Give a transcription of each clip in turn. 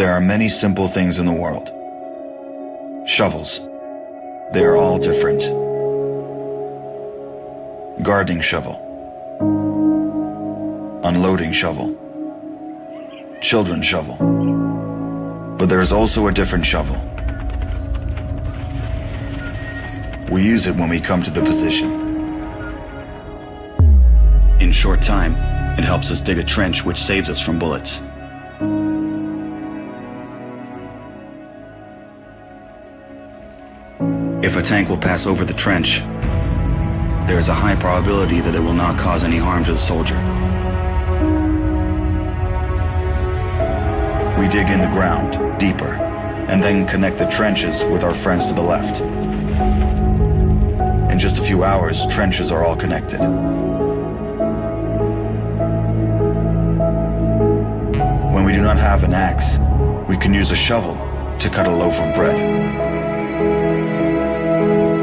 There are many simple things in the world. Shovels. They are all different. Gardening shovel. Unloading shovel. Children's shovel. But there is also a different shovel. We use it when we come to the position. In short time, it helps us dig a trench which saves us from bullets. If a tank will pass over the trench, there is a high probability that it will not cause any harm to the soldier. We dig in the ground, deeper, and then connect the trenches with our friends to the left. In just a few hours, trenches are all connected. When we do not have an axe, we can use a shovel to cut a loaf of bread.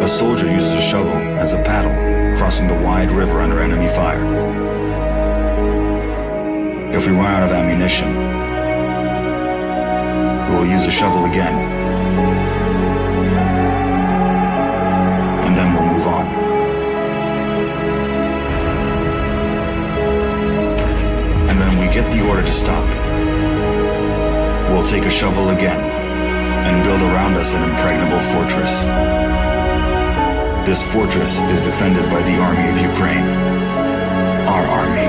A soldier uses a shovel as a paddle, crossing the wide river under enemy fire. If we run out of ammunition, we will use a shovel again, and then we'll move on. And when we get the order to stop, we'll take a shovel again and build around us an impregnable fortress. This fortress is defended by the army of Ukraine, our army.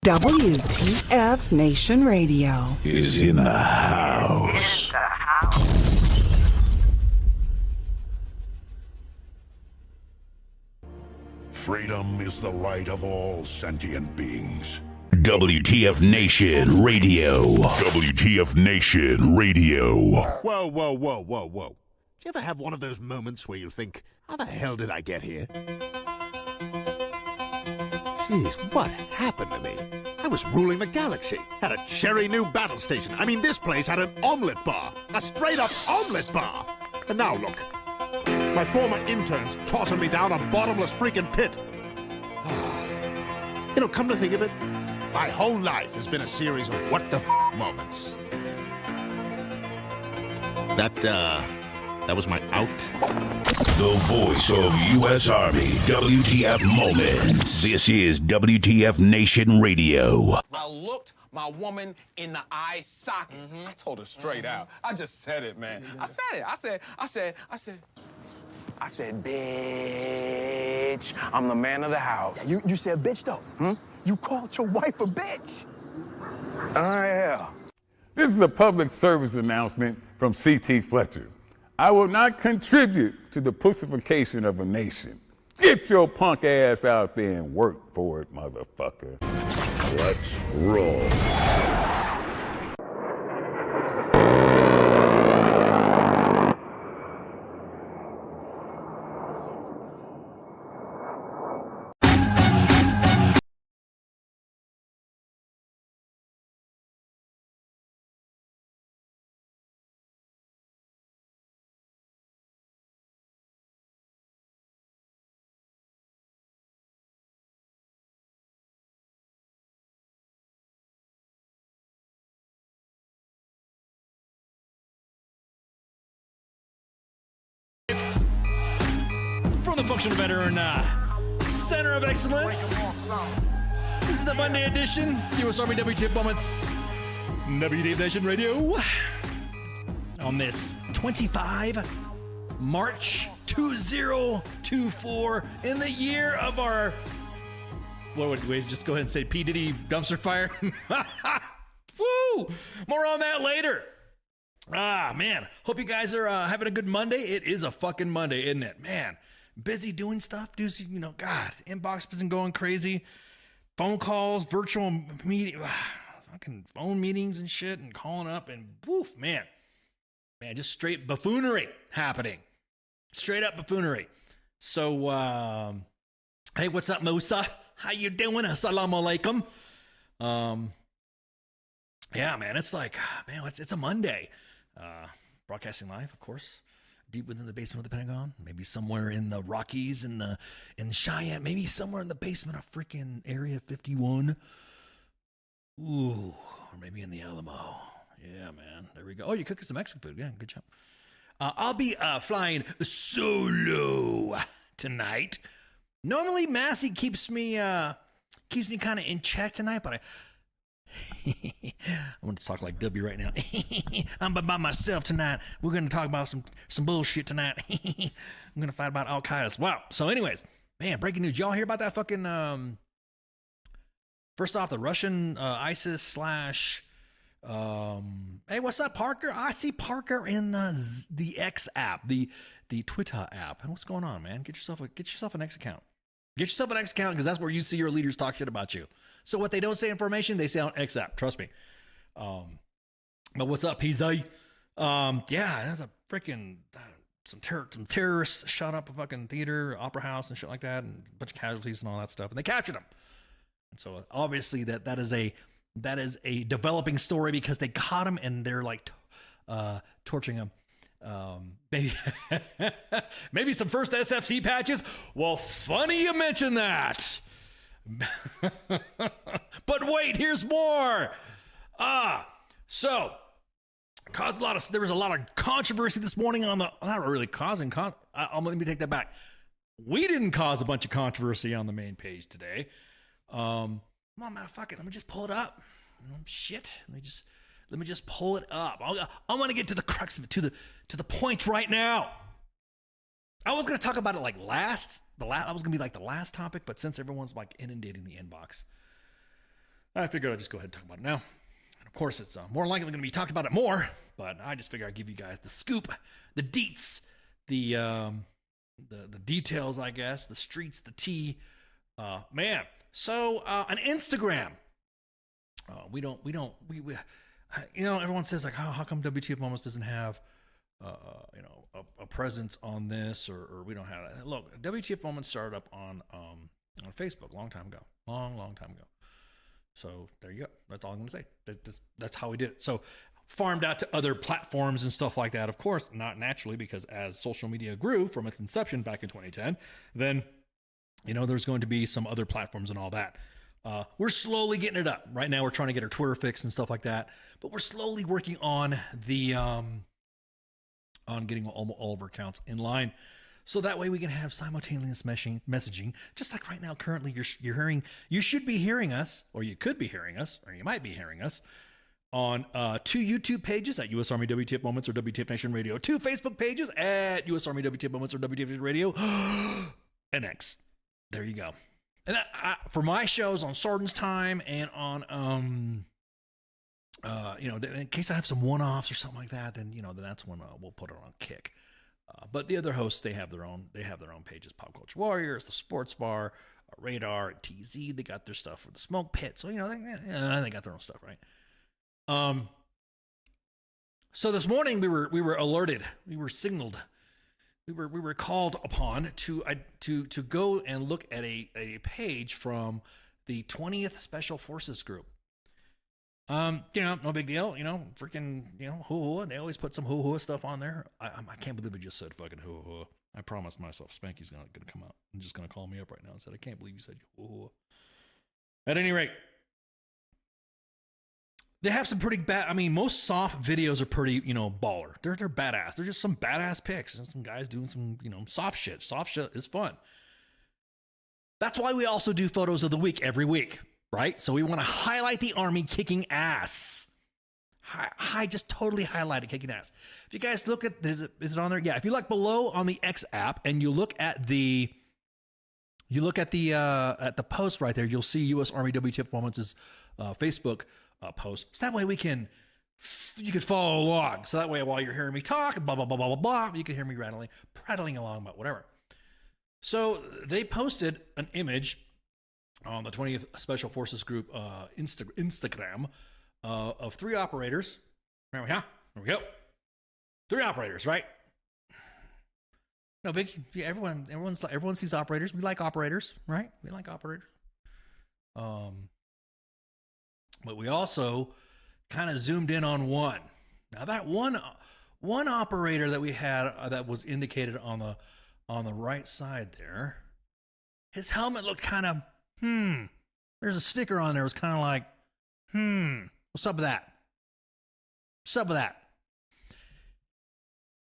WTF Nation Radio is in the house. Freedom is the right of all sentient beings. WTF Nation Radio. WTF Nation Radio. Whoa, whoa, whoa, whoa, whoa. Do you ever have one of those moments where you think, how the hell did I get here? Jeez, what happened to me? I was ruling the galaxy, had a cherry new battle station. I mean, this place had an omelet bar, a straight-up omelet bar. And now look, my former intern's tossing me down a bottomless freaking pit. You know, come to think of it, my whole life has been a series of what the moments. That was my out. The voice of U.S. Army, WTF Moments. This is WTF Nation Radio. I looked my woman in the eye sockets. I told her straight out. I just said it, man. I said it. I said, bitch, I'm the man of the house. You said bitch, though. You called your wife a bitch. Yeah. This is a public service announcement from C.T. Fletcher. I will not contribute to the pussification of a nation. Get your punk ass out there and work for it, motherfucker. Let's roll. From the Functional Veteran Center of Excellence. This is the Monday edition, U.S. Army WTF Moments, WTF Nation Radio. On this 25 March 2024, in the year of our, what would we just go ahead and say, P. Diddy dumpster fire? Woo! More on that later. Ah, man. Hope you guys are having a good Monday. It is a fucking Monday, isn't it? Man, busy doing stuff. Dude, you know, God, inbox has been going crazy. Phone calls, virtual meeting, fucking phone meetings and shit, and calling up, and woof, man. Man, just straight buffoonery happening. Straight up buffoonery. So, hey, what's up, Musa? How you doing? Assalamu alaikum. Yeah, man, it's like, man, it's a Monday. Broadcasting live, of course, deep within the basement of the Pentagon, maybe somewhere in the Rockies, in Cheyenne, maybe somewhere in the basement of freaking Area 51. Ooh, or maybe in the Alamo. Yeah, man, there we go. Oh, you're cooking some Mexican food. Yeah, good job. I'll be flying solo tonight. Normally, Massey keeps me kind of in check tonight, but I'm going to talk like W right now. I'm by myself tonight. We're going to talk about some bullshit tonight. I'm going to fight about Al Qaeda. Wow. So anyways, man, breaking news. Y'all hear about that fucking, first off, the Russian ISIS slash, hey, what's up, Parker? I see Parker in the X app, the Twitter app. What's going on, man? Get yourself an X account. Get yourself an X account, because that's where you see your leaders talk shit about you. So what they don't say information, they say on X app. Trust me. But what's up, PZ? Yeah, there's a freaking some terrorists shot up a fucking theater, opera house, and shit like that, and a bunch of casualties and all that stuff, and they captured them. And so obviously that is a developing story, because they caught him and they're like torturing him. Maybe some first SFC patches. Well, funny you mention that. But wait, here's more. So there was a lot of controversy this morning on the, not really causing, let me take that back. We didn't cause a bunch of controversy on the main page today. Come on, man, fuck it. Let me just pull it up. Shit. Let me just pull it up. I want to get to the crux of it, to the point right now. I was going to talk about it like I was going to be like the last topic, but since everyone's like inundating the inbox, I figured I'd just go ahead and talk about it now. And of course, it's more likely going to be talked about it more, but I just figure I'd give you guys the scoop, the deets, the details, I guess, the streets, the tea. Man, so on Instagram, we you know, everyone says like, how come WTF Moments doesn't have a presence on this, or we don't have that. Look, WTF Moments started up on Facebook a long time ago. Long time ago. So there you go. That's all I'm going to say. That's how we did it. So farmed out to other platforms and stuff like that, of course, not naturally, because as social media grew from its inception back in 2010, then, you know, there's going to be some other platforms and all that. We're slowly getting it up. Right now we're trying to get our Twitter fixed and stuff like that, but we're slowly working on the on getting all of our accounts in line. So that way we can have simultaneous messaging, just like right now. Currently, you should be hearing us, or you could be hearing us, or you might be hearing us on 2 YouTube pages at U.S. Army WTF Moments or WTF Nation Radio, 2 Facebook pages at U.S. Army WTF Moments or WTF Nation Radio, and X. There you go. And for my shows on Sargent's Time and on in case I have some one-offs or something like that, then then that's when we'll put it on Kick. But the other hosts, they have their own pages. Pop Culture Warriors, the Sports Bar, Radar, TZ. They got their stuff for the Smoke Pit. So they got their own stuff, right? So this morning we were alerted. We were signaled. We were called upon to go and look at a page from the 20th Special Forces Group. No big deal. Freaking, hoo-hoo. They always put some hoo-hoo stuff on there. I can't believe we just said fucking hoo-hoo. I promised myself Spanky's gonna come out and just gonna call me up right now and said, I can't believe you said hoo-hoo. At any rate, they have some pretty bad. Most soft videos are pretty, baller. They're badass. They're just some badass pics. Some guys doing some, soft shit. Soft shit is fun. That's why we also do photos of the week every week. Right? So we want to highlight the Army kicking ass. Just totally highlight it, kicking ass. If you guys look at, is it on there? Yeah. If you look below on the X app and you look at the post right there, you'll see U.S. Army WTF Moments' Facebook post. So that way you can follow along. So that way while you're hearing me talk, blah, blah, blah, blah, blah, blah, you can hear me prattling along about whatever. So they posted an image on the 20th Special Forces Group Instagram of 3 operators. There we go. 3 operators, right? No big. Yeah, everyone sees operators. We like operators, right? We like operators. But we also kind of zoomed in on one. Now that one operator that we had that was indicated on the right side there, his helmet looked kind of. There's a sticker on there. It was kind of like, what's up with that? What's up with that?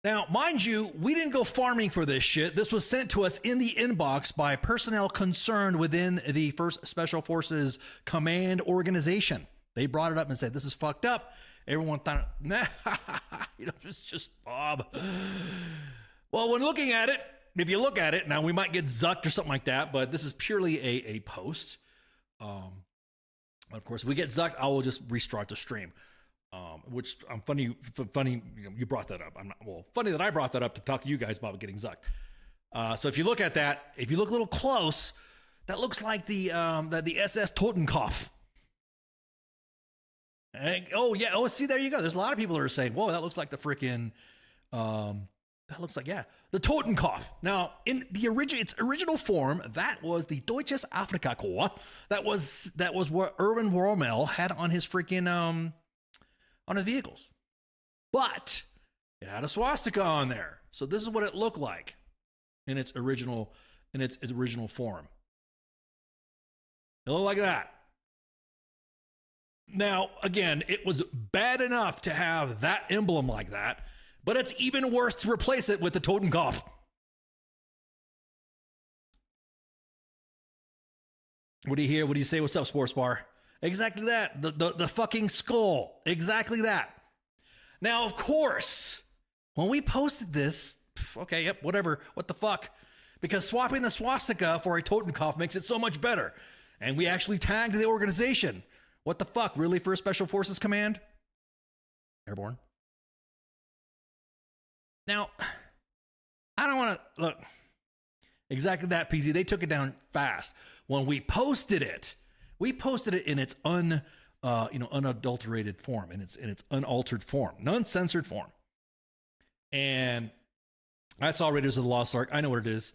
Now, mind you, we didn't go farming for this shit. This was sent to us in the inbox by personnel concerned within the 1st Special Forces Command Organization. They brought it up and said, this is fucked up. Everyone thought, nah, it's just Bob. Well, when looking at it, if you look at it, now we might get zucked or something like that, but this is purely a post. Of course, if we get zucked, I will just restart the stream. Which I'm funny. You brought that up. Funny that I brought that up to talk to you guys about getting zucked. So if you look at that, if you look a little close, that looks like the SS Totenkopf. See, there you go. There's a lot of people that are saying, "Whoa, that looks like the freaking." That looks like, the Totenkopf. Now, in its original form, that was the Deutsches Afrikakorps. That was what Erwin Rommel had on his freaking on his vehicles. But it had a swastika on there. So this is what it looked like in its original form. It looked like that. Now, again, it was bad enough to have that emblem like that. But it's even worse to replace it with the Totenkopf. What do you hear? What do you say? What's up, Sports Bar? Exactly that. The fucking skull. Exactly that. Now, of course, when we posted this, okay, yep, whatever. What the fuck? Because swapping the swastika for a Totenkopf makes it so much better. And we actually tagged the organization. What the fuck? Really? For a Special Forces Command? Airborne? Now, I don't want to look exactly that, PZ. They took it down fast. When we posted it in its unadulterated form, in its unaltered form, uncensored form. And I saw Raiders of the Lost Ark. I know what it is.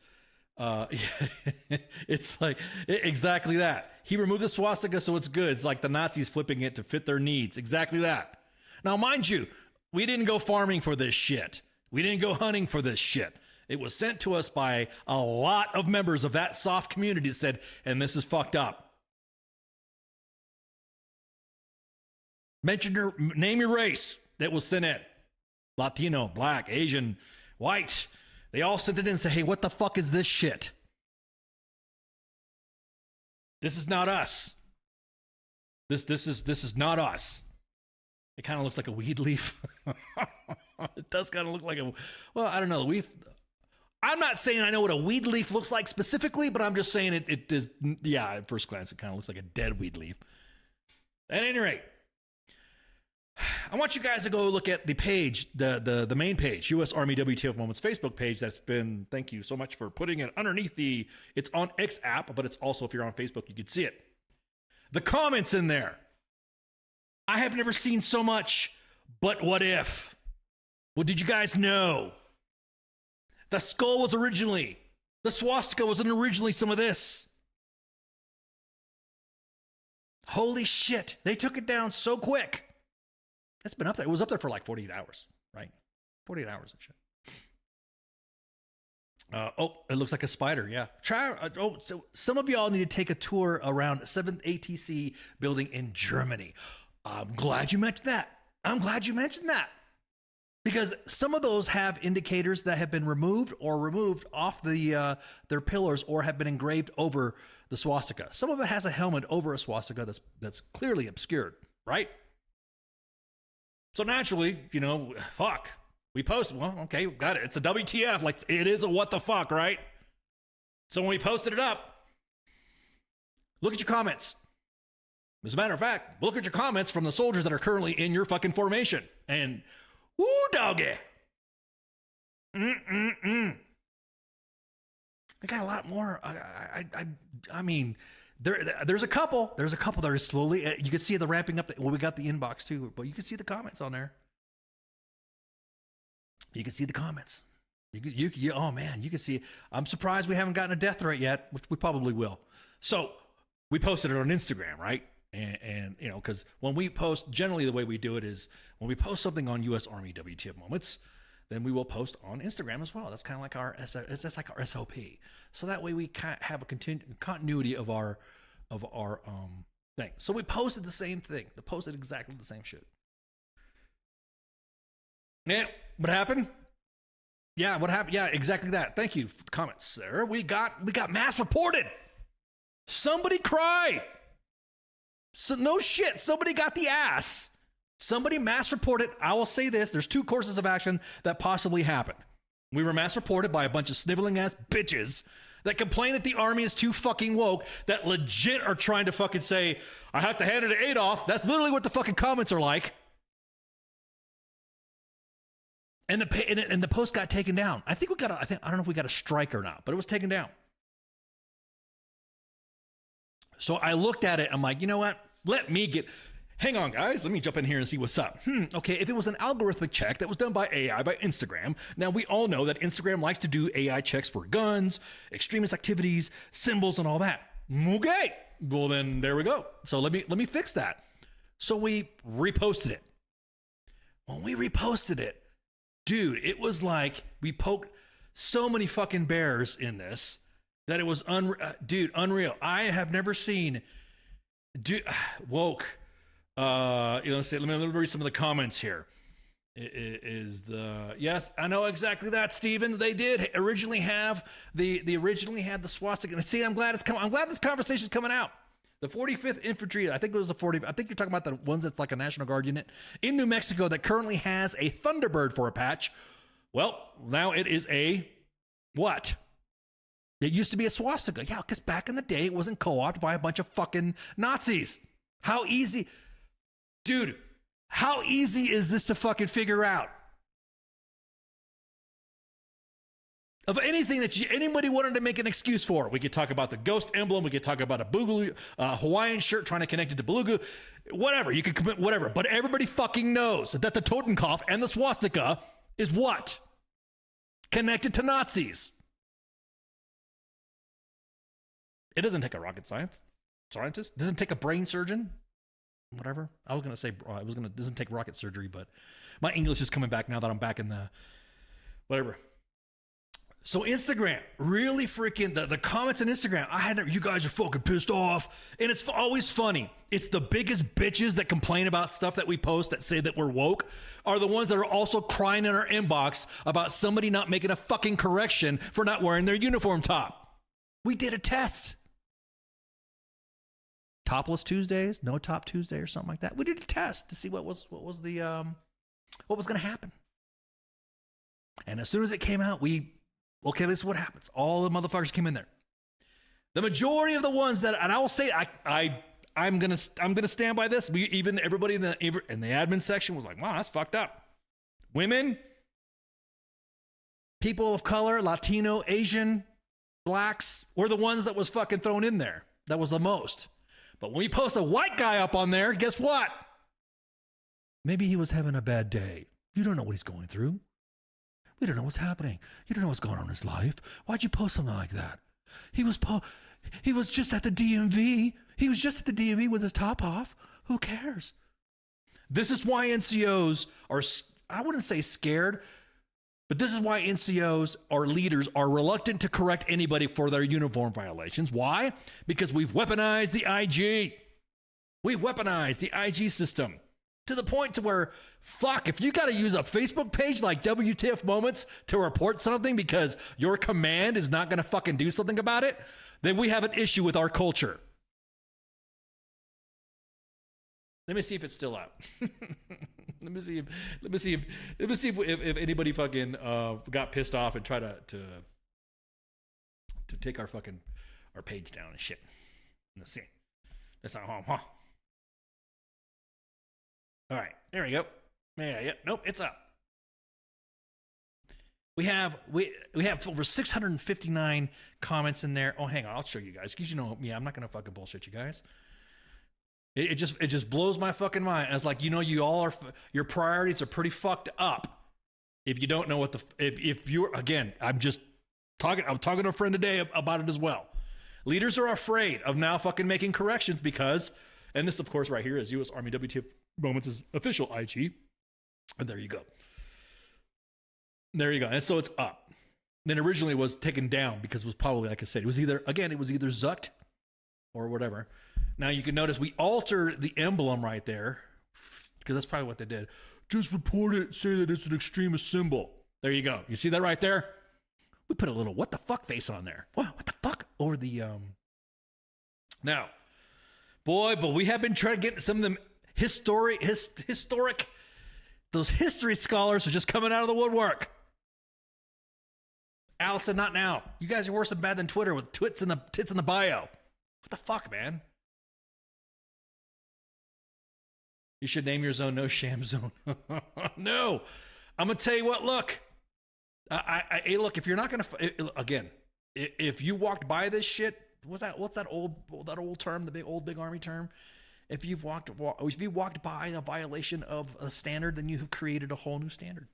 It's like exactly that. He removed the swastika, so it's good. It's like the Nazis flipping it to fit their needs. Exactly that. Now, mind you, we didn't go farming for this shit. We didn't go hunting for this shit. It was sent to us by a lot of members of that soft community that said, and this is fucked up. Name your race that was sent in. Latino, black, Asian, white. They all sent it in and said, hey, what the fuck is this shit? This is not us. This is not us. It kind of looks like a weed leaf. It does kind of look like well, I don't know. I'm not saying I know what a weed leaf looks like specifically, but I'm just saying it is, yeah, at first glance, it kind of looks like a dead weed leaf. At any rate, I want you guys to go look at the page, the main page, U.S. Army WTF Moments Facebook page. That's been, thank you so much for putting it underneath it's on X app, but it's also, if you're on Facebook, you can see it. The comments in there. I have never seen so much, but what if? Well, did you guys know? The skull was originally, the swastika wasn't originally some of this. Holy shit. They took it down so quick. It's been up there. It was up there for like 48 hours, right? 48 hours and shit. It looks like a spider. Yeah. So some of y'all need to take a tour around 7th ATC building in Germany. I'm glad you mentioned that. Because some of those have indicators that have been removed off their pillars or have been engraved over the swastika. Some of it has a helmet over a swastika that's clearly obscured, right? So naturally, fuck. We post, well, okay, got it. It's a WTF, like it is a what the fuck, right? So when we posted it up, look at your comments. As a matter of fact, look at your comments from the soldiers that are currently in your fucking formation. And woo, doggy. I got a lot more. I mean, there's a couple. There's a couple that are slowly. You can see the ramping up. We got the inbox too, but you can see the comments on there. You can see the comments. Oh man, you can see. I'm surprised we haven't gotten a death threat yet, which we probably will. So we posted it on Instagram, right? And because when we post, generally the way we do it is when we post something on U.S. Army WTF Moments, then we will post on Instagram as well. That's kind of like our SOP. So that way we have a continuity of our thing. So we posted the same thing. They posted exactly the same shit. Yeah, what happened? Yeah, what happened? Yeah, exactly that. Thank you for the comments, sir. We got mass reported. Somebody cried. So no shit. Somebody got the ass. Somebody mass reported. I will say this. There's two courses of action that possibly happened. We were mass reported by a bunch of sniveling ass bitches that complain that the army is too fucking woke, that legit are trying to fucking say, I have to hand it to Adolf. That's literally what the fucking comments are like. And the post got taken down. I don't know if we got a strike or not, but it was taken down. So I looked at it. I'm like, you know what? Hang on, guys. Let me jump in here and see what's up. Okay, if it was an algorithmic check that was done by AI, by Instagram, now we all know that Instagram likes to do AI checks for guns, extremist activities, symbols, and all that. Okay, well then there we go. So let me fix that. So we reposted it. When we reposted it, dude, it was like we poked so many fucking bears in this that it was unreal. I have never seen woke. Let me read some of the comments here. Yes, I know exactly that, Stephen. They did originally have originally had the swastika. See, I'm glad this conversation is coming out. The 45th Infantry, I think it was the 40th. I think you're talking about the ones that's like a National Guard unit in New Mexico that currently has a Thunderbird for a patch. Well, now it is a what? It used to be a swastika. Yeah, because back in the day, it wasn't co-opted by a bunch of fucking Nazis. How easy? Dude, how easy is this to fucking figure out? Of anything that anybody wanted to make an excuse for, we could talk about the ghost emblem. We could talk about a Boogaloo Hawaiian shirt trying to connect it to Beluga. Whatever, you could commit whatever. But everybody fucking knows that the Totenkopf and the swastika is what? Connected to Nazis. It doesn't take a rocket scientist. It doesn't take a brain surgeon. Whatever. It doesn't take rocket surgery, but my English is coming back now that I'm back in the whatever. So Instagram, really freaking, the comments on Instagram, you guys are fucking pissed off. And it's always funny. It's the biggest bitches that complain about stuff that we post that say that we're woke are the ones that are also crying in our inbox about somebody not making a fucking correction for not wearing their uniform top. We did a test. Topless Tuesdays, no top Tuesday or something like that. We did a test to see what was going to happen. And as soon as it came out, okay, this is what happens. All the motherfuckers came in there. The majority of the ones that, and I will say, I'm gonna stand by this. Everybody in the admin section was like, wow, that's fucked up. Women, people of color, Latino, Asian, blacks were the ones that was fucking thrown in there. That was the most. But when we post a white guy up on there, guess what? Maybe he was having a bad day. You don't know what he's going through. We don't know what's happening. You don't know what's going on in his life. Why'd you post something like that? He was just at the DMV. He was just at the DMV with his top off. Who cares? This is why NCOs are, I wouldn't say scared, but this is why NCOs or leaders are reluctant to correct anybody for their uniform violations. Why? Because we've weaponized the IG. We've weaponized the IG system. To the point to where, fuck, if you got to use a Facebook page like WTF Moments to report something because your command is not going to fucking do something about it, then we have an issue with our culture. Let me see if it's still out. Let me see if anybody fucking got pissed off and tried to take our page down and shit. Let's see. That's not home, huh? All right, there we go. Yeah, nope, it's up. We have over 659 comments in there. Oh, hang on, I'll show you guys. Because you know me, I'm not gonna fucking bullshit you guys. It just blows my fucking mind. It's like, you all are, your priorities are pretty fucked up. If you don't know what if you're, again, I'm talking to a friend today about it as well. Leaders are afraid of now fucking making corrections because, and this of course right here is U.S. Army WTF Moments' official IG. And there you go. And so it's up. Then originally it was taken down because it was probably, like I said, it was either zucked or whatever. Now you can notice we altered the emblem right there because that's probably what they did. Just report it, say that it's an extremist symbol. There you go. You see that right there? We put a little what the fuck face on there. What the fuck? Over the Now, boy, but we have been trying to get some of them historic, those history scholars are just coming out of the woodwork. Allison, not now. You guys are worse and bad than Twitter with tits in the bio. What the fuck, man? You should name your zone No Sham Zone. No. I'm going to tell you what, look. Look, if you're not going to, again, if you walked by this shit, what's that old term, the big army term? If you've walked by a violation of a standard, then you have created a whole new standard.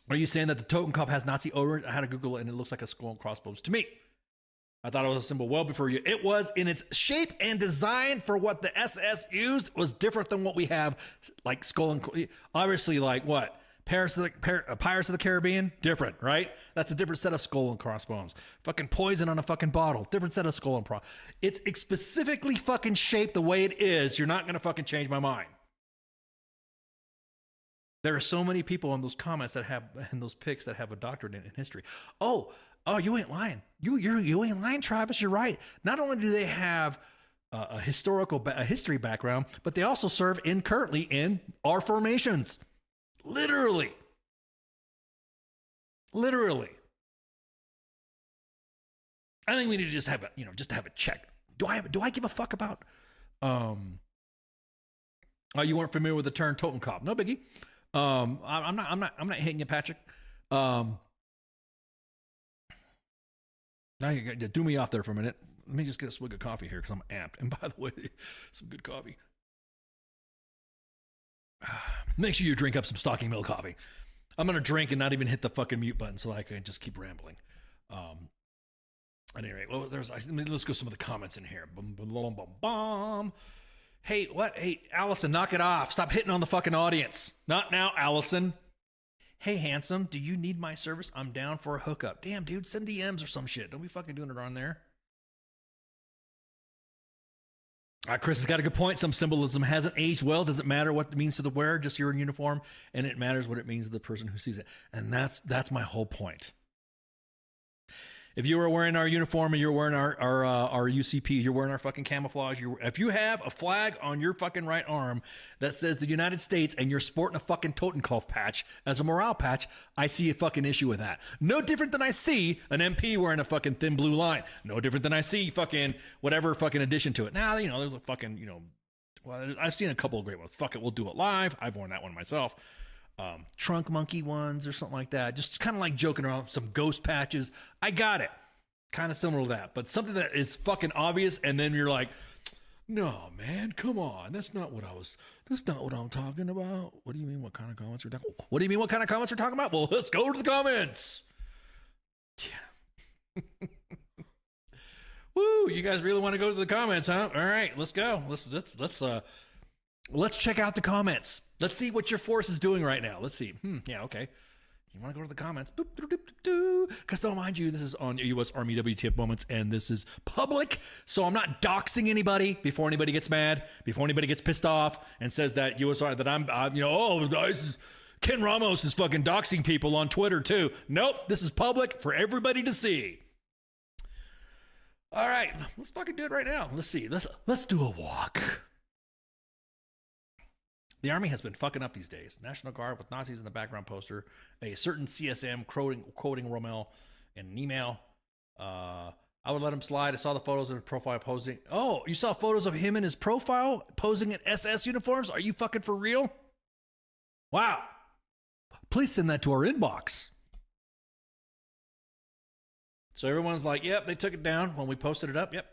Are you saying that the Totenkopf has Nazi odor? I had to Google it, and it looks like a skull and crossbones to me. I thought it was a symbol well before you. It was in its shape and design for what the SS used was different than what we have, like skull and obviously like what? Pirates of the Caribbean, different, right? That's a different set of skull and crossbones. Fucking poison on a fucking bottle, different set of skull and cross. It's specifically fucking shaped the way it is. You're not gonna fucking change my mind. There are so many people in those comments that have, in those pics that have a doctorate in history. Oh, you ain't lying. You ain't lying, Travis. You're right. Not only do they have a history background, but they also serve currently in our formations. Literally. I think we need to just have a check. Do I give a fuck about? Oh, you weren't familiar with the term Totenkopf? No biggie. I'm not hating you, Patrick. Now you do me off there for a minute. Let me just get a swig of coffee here because I'm amped. And by the way, some good coffee. Make sure you drink up some stocking milk coffee. I'm going to drink and not even hit the fucking mute button so I can just keep rambling. At any rate, well, let's go some of the comments in here. Hey, Allison, knock it off. Stop hitting on the fucking audience. Not now, Allison. Hey, handsome, do you need my service? I'm down for a hookup. Damn, dude, send DMs or some shit. Don't be fucking doing it on there. Chris has got a good point. Some symbolism hasn't aged well. Doesn't matter what it means to the wearer, just you're in uniform, and it matters what it means to the person who sees it. And that's my whole point. If you are wearing our uniform and you're wearing our UCP, you're wearing our fucking camouflage. If you have a flag on your fucking right arm that says the United States and you're sporting a fucking Totenkopf patch as a morale patch, I see a fucking issue with that. No different than I see an MP wearing a fucking thin blue line. No different than I see fucking whatever fucking addition to it. Now, there's a fucking, well, I've seen a couple of great ones. Fuck it, we'll do it live. I've worn that one myself. Trunk monkey ones or something like that. Just kind of like joking around, some ghost patches. I got it. Kind of similar to that. But something that is fucking obvious, and then you're like, no, man, come on. That's not what I'm talking about. What do you mean, what kind of comments we're talking about? What do you mean, what kind of comments we're talking about? Well, let's go to the comments. Yeah. Woo, you guys really want to go to the comments, huh? All right, let's go. Let's check out the comments. Let's see what your force is doing right now. Let's see. Yeah, okay. You want to go to the comments? Because don't mind you, this is on U.S. Army WTF Moments, and this is public, so I'm not doxing anybody before anybody gets mad, before anybody gets pissed off and says that Ken Ramos is fucking doxing people on Twitter too. Nope, this is public for everybody to see. All right, let's fucking do it right now. Let's see. Let's do a walk. The Army has been fucking up these days. National Guard with Nazis in the background poster. A certain CSM quoting Rommel in an email. I would let him slide. I saw the photos of his profile posing. Oh, you saw photos of him in his profile posing in SS uniforms? Are you fucking for real? Wow. Please send that to our inbox. So everyone's like, yep, they took it down when we posted it up. Yep,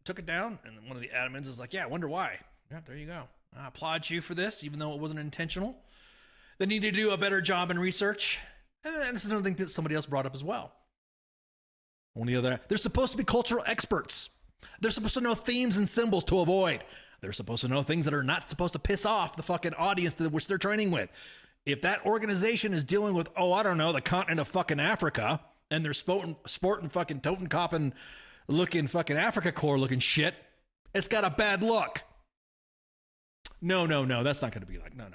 took it down. And one of the admins is like, yeah, I wonder why. Yeah, there you go. I applaud you for this, even though it wasn't intentional. They need to do a better job in research. And this is another thing that somebody else brought up as well. They're supposed to be cultural experts. They're supposed to know themes and symbols to avoid. They're supposed to know things that are not supposed to piss off the fucking audience which they're training with. If that organization is dealing with, the continent of fucking Africa, and they're sporting fucking Totenkopf looking fucking Africa Corps looking shit, it's got a bad look. No, that's not going to be like, no.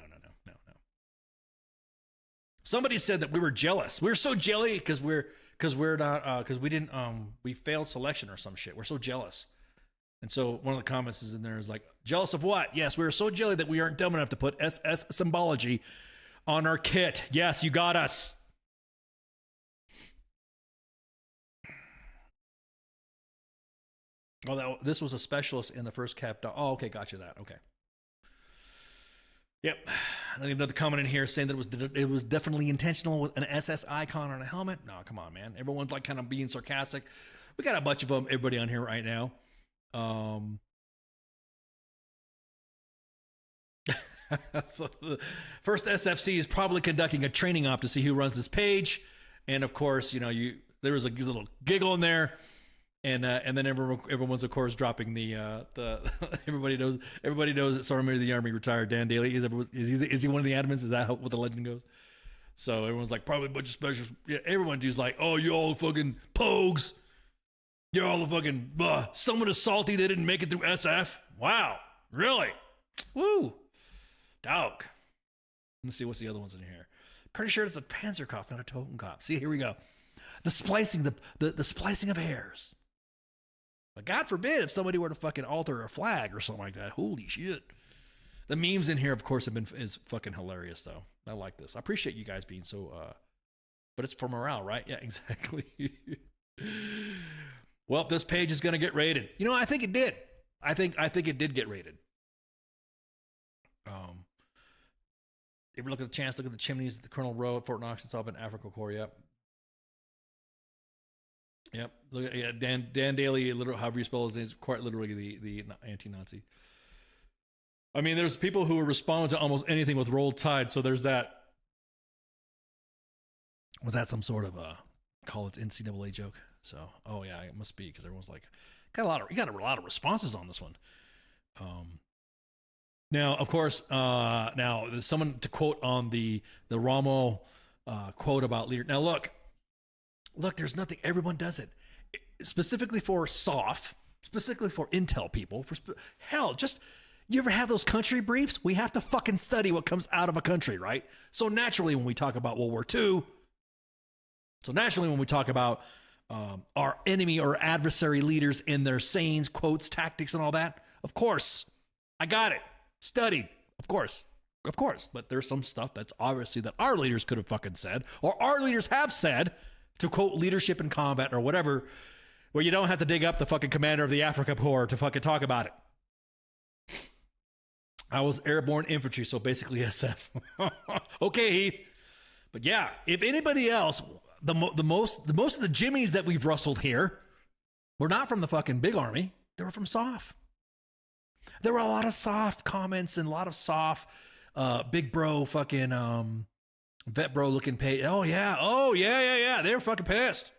Somebody said that we were jealous. We were so jelly because we failed selection or some shit. We're so jealous. And so one of the comments is in there is like, jealous of what? Yes, we were so jelly that we aren't dumb enough to put SS symbology on our kit. Yes, you got us. Oh, this was a specialist in the first cap. Oh, okay, gotcha that. Okay. Yep. I have another comment in here saying that it was definitely intentional with an SS icon on a helmet. No, come on, man. Everyone's like kind of being sarcastic. We got a bunch of them, everybody on here right now. So the first SFC is probably conducting a training op to see who runs this page. And of course, there was a little giggle in there. And then everyone's of course dropping the everybody knows that Sergeant of the Army retired Dan Daly. Is he one of the admins? Is that what the legend goes? So everyone's like, probably a bunch of specials. Yeah, everyone dude's like, oh, you all fucking pogues. You're all the fucking someone is salty they didn't make it through SF. Wow, really? Woo, dog. Let me see what's the other ones in here. Pretty sure it's a Panzerkopf, not a Totenkopf. See, here we go. The splicing, the splicing of hairs. But God forbid if somebody were to fucking alter a flag or something like that. Holy shit. The memes in here, of course, is fucking hilarious, though. I like this. I appreciate you guys being so, but it's for morale, right? Yeah, exactly. Well, this page is going to get rated. I think it did. I think it did get rated. If you look at the chance, look at the chimneys at the Colonel Road, Fort Knox, it's all been Africa Corps, yep. Yep. Look at Dan Daly, however you spell his name, is quite literally the anti-Nazi. I mean, there's people who are responding to almost anything with Roll Tide, so there's that. Was that some sort of call it NCAA joke? So, oh yeah, it must be because everyone's like, you got a lot of responses on this one. Now, of course, now someone to quote on the Rommel quote about leader. Now, look, there's nothing, everyone does it. Specifically for SOF, specifically for intel people, hell, just, you ever have those country briefs? We have to fucking study what comes out of a country, right? So naturally, when we talk about World War II, when we talk about our enemy or adversary leaders and their sayings, quotes, tactics, and all that, of course, I got it. Studied, of course. But there's some stuff that's obviously that our leaders could have fucking said, or our leaders have said, to quote leadership in combat or whatever, where you don't have to dig up the fucking commander of the Africa Corps to fucking talk about it. I was airborne infantry, so basically SF. Okay, Heath. But yeah, if anybody else, the most of the Jimmies that we've rustled here were not from the fucking big army. They were from SOF. There were a lot of soft comments and a lot of soft big bro fucking vet bro looking paid. Oh yeah. They were fucking pissed.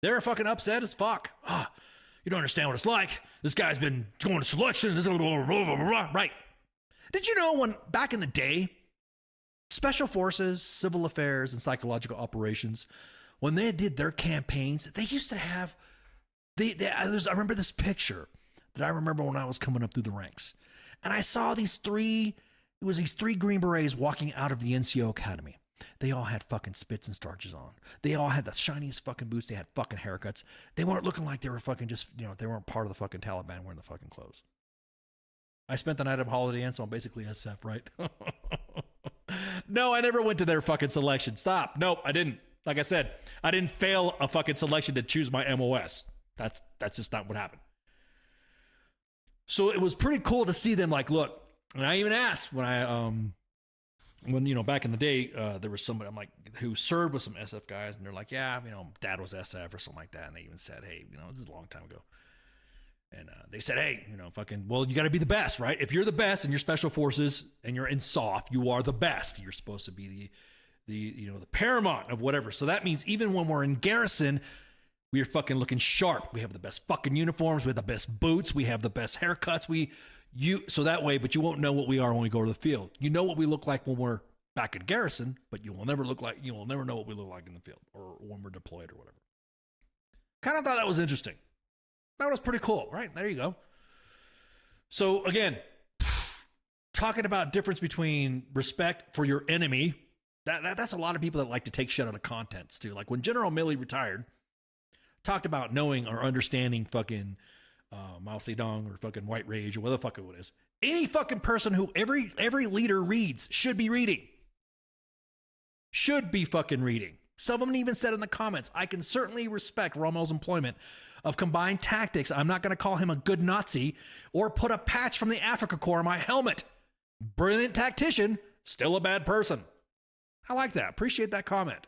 They were fucking upset as fuck. You don't understand what it's like. This guy's been going to selection. This blah, blah, blah, blah, blah. Right. Did you know when back in the day, special forces, civil affairs, and psychological operations, when they did their campaigns, they used to have I remember this picture that I remember when I was coming up through the ranks. And I saw these three Green Berets walking out of the NCO Academy. They all had fucking spits and starches on. They all had the shiniest fucking boots. They had fucking haircuts. They weren't looking like they were fucking just, they weren't part of the fucking Taliban wearing the fucking clothes. I spent the night at Holiday Inn, so I'm basically SF, right? No, I never went to their fucking selection. Stop. Nope, I didn't. Like I said, I didn't fail a fucking selection to choose my MOS. That's just not what happened. So it was pretty cool to see them like, look, and I even asked when back in the day, there was somebody I'm like who served with some SF guys, and they're like, yeah, dad was SF or something like that, and they even said, hey, this is a long time ago, and they said, hey, well, you got to be the best, right? If you're the best in your special forces and you're in SOF, you are the best. You're supposed to be the paramount of whatever. So that means even when we're in garrison, we're fucking looking sharp. We have the best fucking uniforms. We have the best boots. We have the best haircuts. So that way, but you won't know what we are when we go to the field. You know what we look like when we're back in garrison, but you will never know what we look like in the field or when we're deployed or whatever. Kind of thought that was interesting. That was pretty cool, right? There you go. So again, talking about difference between respect for your enemy, that's a lot of people that like to take shit out of context too. Like when General Milley retired, talked about knowing or understanding fucking Mao Zedong or fucking White Rage or whatever the fuck it is. Any fucking person who every leader reads should be reading. Should be fucking reading. Someone even said in the comments, I can certainly respect Rommel's employment of combined tactics. I'm not going to call him a good Nazi or put a patch from the Africa Corps on my helmet. Brilliant tactician, still a bad person. I like that. Appreciate that comment.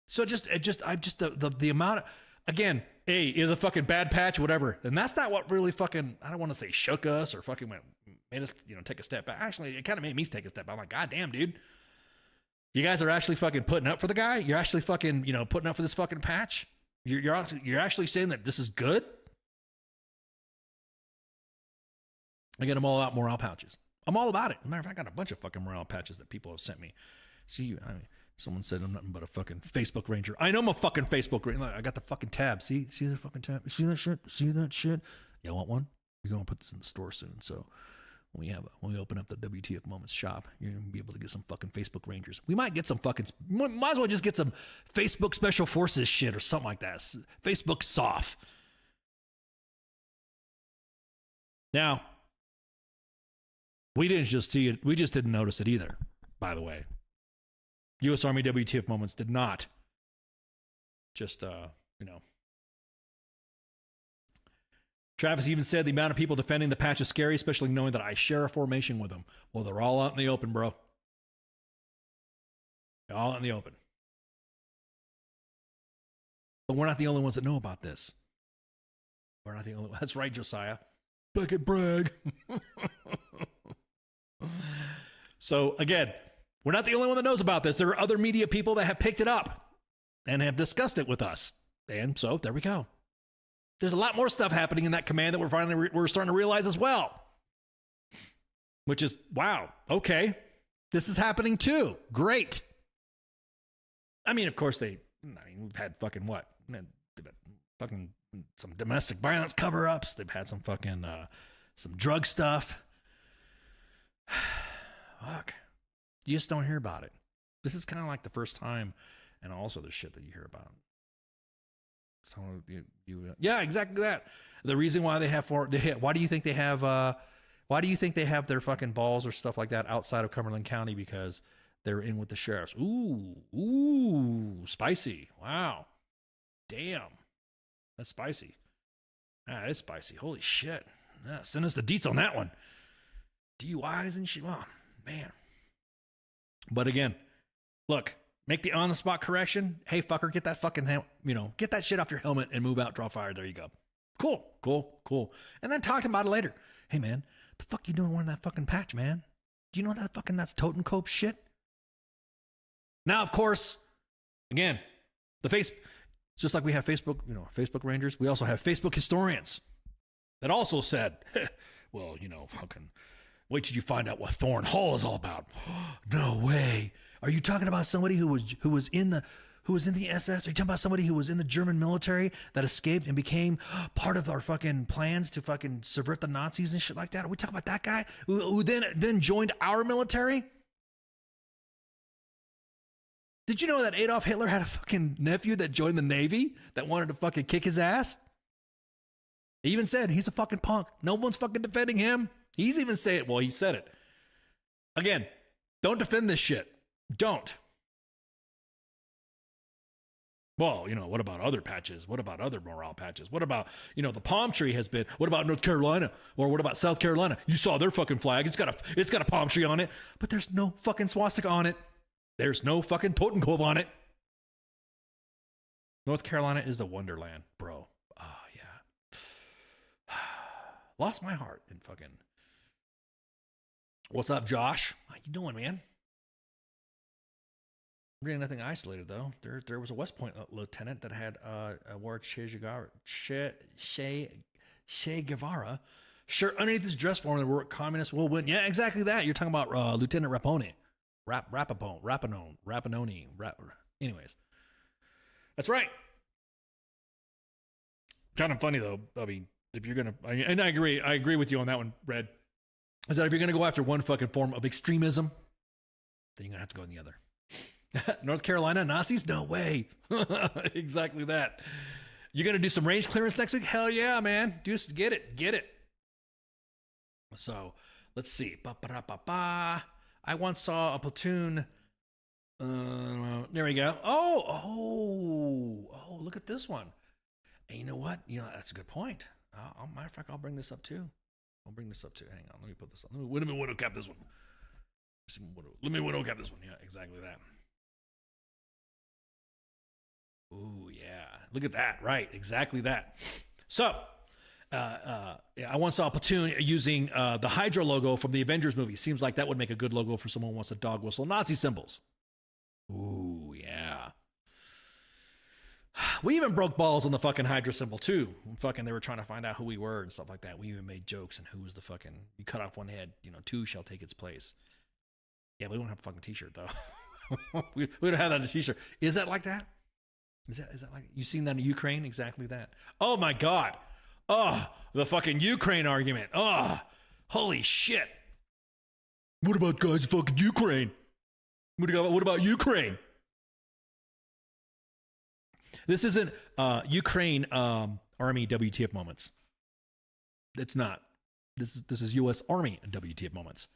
So the amount of, again, hey, is a fucking bad patch, whatever. And that's not what really fucking, I don't want to say shook us or fucking made us, take a step back. Actually, it kind of made me take a step back. I'm like, God damn, dude. You guys are actually fucking putting up for the guy? You're actually fucking, putting up for this fucking patch? You're actually saying that this is good? Again, I'm all about morale pouches. I'm all about it. As a matter of fact, I got a bunch of fucking morale patches that people have sent me. Someone said I'm nothing but a fucking Facebook Ranger. I know I'm a fucking Facebook Ranger. Look, I got the fucking tab. See the fucking tab? See that shit? See that shit? You want one? We're going to put this in the store soon. So when we open up the WTF Moments shop, you're going to be able to get some fucking Facebook Rangers. We might get some fucking, might as well just get some Facebook Special Forces shit or something like that. Facebook SOF. Now, we didn't just see it. We just didn't notice it either, by the way. U.S. Army WTF Moments did not just, Travis even said the amount of people defending the patch is scary, especially knowing that I share a formation with them. Well, they're all out in the open, bro. They're all out in the open. But we're not the only ones that know about this. We're not the only ones. That's right, Josiah. Bucket brag. So, again, we're not the only one that knows about this. There are other media people that have picked it up and have discussed it with us. And so, there we go. There's a lot more stuff happening in that command that we're starting to realize as well. Which is, wow, okay. This is happening too. Great. I mean, of course we've had fucking what? They've had fucking some domestic violence cover-ups. They've had some fucking, some drug stuff. Fuck. You just don't hear about it. This is kind of like the first time, and also the shit that you hear about. So yeah, exactly that. The reason why why do you think they have their fucking balls or stuff like that outside of Cumberland County? Because they're in with the sheriffs. Ooh, spicy. Wow. Damn. That's spicy. That is spicy. Holy shit. Yeah, send us the deets on that one. DUIs and shit. Oh, man. But again, look, make the on-the-spot correction. Hey, fucker, get that fucking, get that shit off your helmet and move out, draw fire. There you go. Cool. And then talk about it later. Hey, man, the fuck you doing wearing that fucking patch, man? Do you know that's totem cope shit? Now, of course, again, just like we have Facebook, Facebook Rangers, we also have Facebook historians that also said, well, fucking wait till you find out what Thorn Hall is all about. No way. Are you talking about somebody who was in the SS? Are you talking about somebody who was in the German military that escaped and became part of our fucking plans to fucking subvert the Nazis and shit like that? Are we talking about that guy who then joined our military? Did you know that Adolf Hitler had a fucking nephew that joined the Navy that wanted to fucking kick his ass? He even said he's a fucking punk. No one's fucking defending him. He's even saying it. Well, he said it. Again, don't defend this shit. Don't. Well, what about other patches? What about other morale patches? What about, the palm tree has been, what about North Carolina? Or what about South Carolina? You saw their fucking flag. It's got a palm tree on it, but there's no fucking swastika on it. There's no fucking totem pole on it. North Carolina is the wonderland, bro. Oh, yeah. Lost my heart in fucking. What's up, Josh? How you doing, man? Really nothing isolated, though. There was a West Point lieutenant that had wore Che Guevara shirt underneath his dress form. The word communists will win. Yeah, exactly that. You're talking about Lieutenant Rapone. Rapinoni. Anyways. That's right. Kind of funny, though. I mean, if you're going to, and I agree with you on that one, Red, is that if you're going to go after one fucking form of extremism, then you're going to have to go in the other. North Carolina Nazis? No way. Exactly that. You're going to do some range clearance next week? Hell yeah, man. Just get it. So, let's see. I once saw a platoon. There we go. Oh, look at this one. And you know what? That's a good point. Matter of fact, I'll bring this up too. Hang on, let me put this on. Let me window cap this one. Let me window cap this one. Yeah, exactly that. Ooh, yeah. Look at that. Right. Exactly that. So, I once saw a platoon using the Hydra logo from the Avengers movie. Seems like that would make a good logo for someone who wants to dog whistle Nazi symbols. Ooh, yeah. We even broke balls on the fucking Hydra symbol, too. They were trying to find out who we were and stuff like that. We even made jokes and who was the fucking, you cut off one head, two shall take its place. Yeah, we don't have a fucking t-shirt, though. we don't have that as a t-shirt. Is that like that? Is that like, you seen that in Ukraine? Exactly that. Oh, my God. Oh, the fucking Ukraine argument. Oh, holy shit. What about guys in fucking Ukraine? What about Ukraine? This isn't Ukraine Army WTF moments. It's not. This is U.S. Army WTF moments.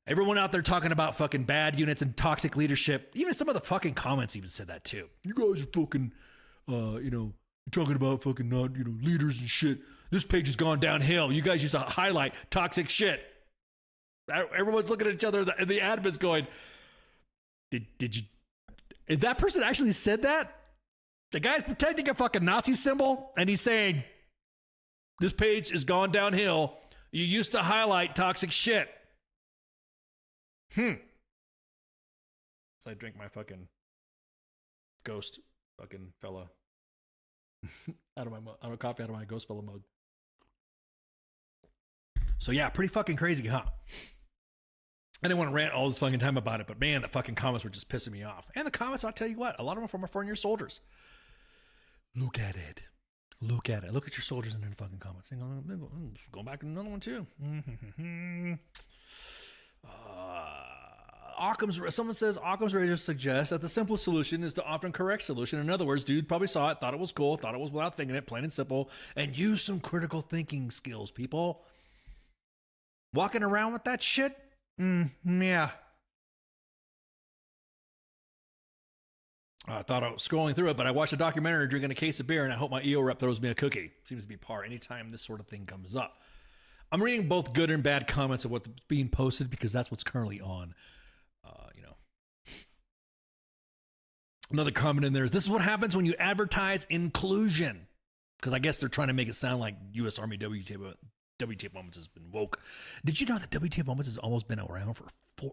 Everyone out there talking about fucking bad units and toxic leadership. Even some of the fucking comments even said that too. You guys are fucking, you're talking about fucking not, leaders and shit. This page has gone downhill. You guys used to highlight toxic shit. Everyone's looking at each other and the admin's going, did you, if that person actually said that? The guy's protecting a fucking Nazi symbol and he's saying, this page has gone downhill. You used to highlight toxic shit. So I drink my fucking ghost fucking fella out of coffee out of my ghost fella mug. So yeah, pretty fucking crazy, huh? I didn't want to rant all this fucking time about it, but man, the fucking comments were just pissing me off. And the comments, I'll tell you what, a lot of them are from our foreign soldiers. Look at it. Look at it. Look at your soldiers in the fucking comments. Go back to another one too. Someone says Occam's razor suggests that the simplest solution is the often correct solution. In other words, dude probably saw it, thought it was cool, thought it was without thinking it, plain and simple, and use some critical thinking skills, people. Walking around with that shit? Yeah. I thought I was scrolling through it, but I watched a documentary drinking a case of beer, and I hope my EO rep throws me a cookie. Seems to be par anytime this sort of thing comes up. I'm reading both good and bad comments of what's being posted because that's what's currently on. Another comment in there is, this is what happens when you advertise inclusion. Because I guess they're trying to make it sound like U.S. Army WTF Moments has been woke. Did you know that WTF Moments has almost been around for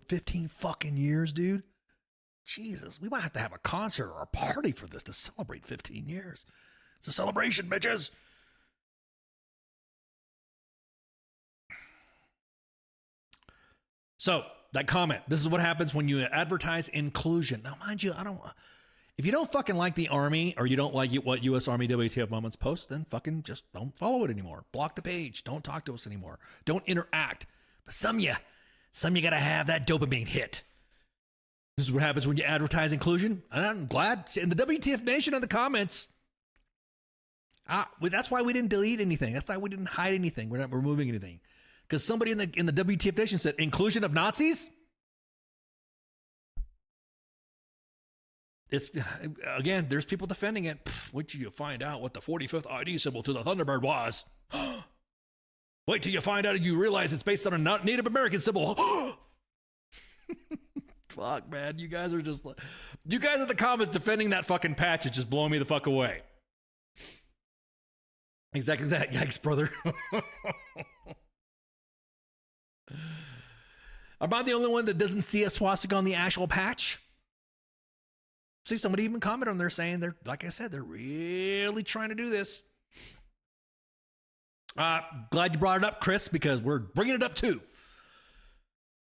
15 fucking years, dude? Jesus, we might have to have a concert or a party for this to celebrate 15 years. It's a celebration, bitches. So, that comment, this is what happens when you advertise inclusion. Now, mind you, if you don't fucking like the Army or you don't like what U.S. Army WTF Moments posts, then fucking just don't follow it anymore. Block the page. Don't talk to us anymore. Don't interact. But some you gotta have that dopamine hit. This is what happens when you advertise inclusion. And I'm glad in the WTF Nation in the comments. That's why we didn't delete anything. That's why we didn't hide anything. We're not removing anything. Because somebody in the WTF Nation said inclusion of Nazis. It's again, there's people defending it. Wait till you find out what the 45th ID symbol to the Thunderbird was. Wait till you find out and you realize it's based on a Native American symbol. Fuck, man. You guys are in the comments defending that fucking patch. It's just blowing me the fuck away. Exactly that. Yikes, brother. Am I the only one that doesn't see a swastika on the actual patch? See, somebody even commented on there saying like I said, they're really trying to do this. Glad you brought it up, Chris, because we're bringing it up too.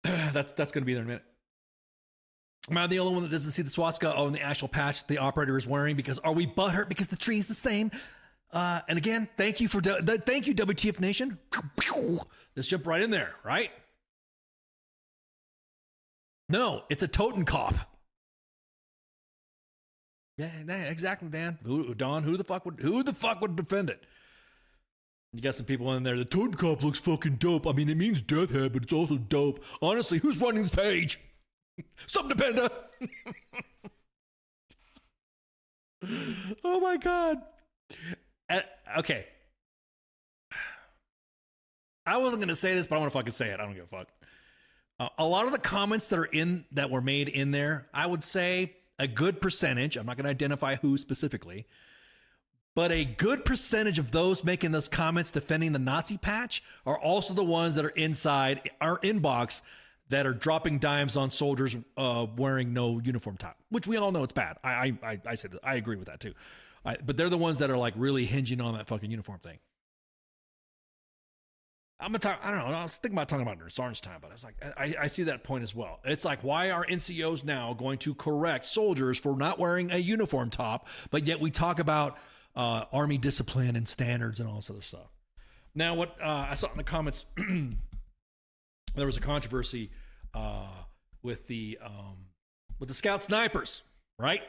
That's going to be there in a minute. Am I the only one that doesn't see the swastika on the actual patch the operator is wearing? Because are we butthurt because the tree is the same? And again, thank you WTF Nation. Let's jump right in there, right? No, it's a Totenkopf. Yeah, exactly, Dan. Don, who the fuck would defend it? You got some people in there. The Totenkopf looks fucking dope. I mean, it means death head, but it's also dope. Honestly, who's running this page? Some depender. Oh my god. Okay. I wasn't gonna say this, but I want to fucking say it. I don't give a fuck. A lot of the comments that were made in there, I would say a good percentage, I'm not going to identify who specifically, but a good percentage of those making those comments defending the Nazi patch are also the ones that are inside our inbox that are dropping dimes on soldiers wearing no uniform top, which we all know it's bad. I said that. I agree with that too. But they're the ones that are like really hinging on that fucking uniform thing. I don't know. I was thinking about talking about it in SARS time, but I was like, I see that point as well. It's like, why are NCOs now going to correct soldiers for not wearing a uniform top, but yet we talk about Army discipline and standards and all this other stuff. Now, what I saw in the comments, there was a controversy with the Scout snipers, right?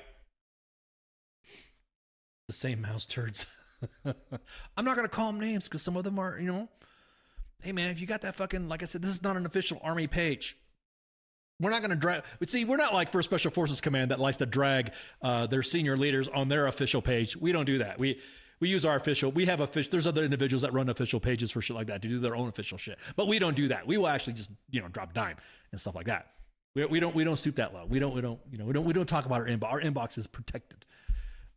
The same mouse turds. I'm not going to call them names because some of them are, hey man, if you got that fucking, like I said, this is not an official Army page. We're not going to drag, see, we're not like First Special Forces Command that likes to drag their senior leaders on their official page. We don't do that. We use our official, there's other individuals that run official pages for shit like that to do their own official shit. But we don't do that. We will actually just, drop a dime and stuff like that. We don't stoop that low. We don't talk about our inbox. Our inbox is protected.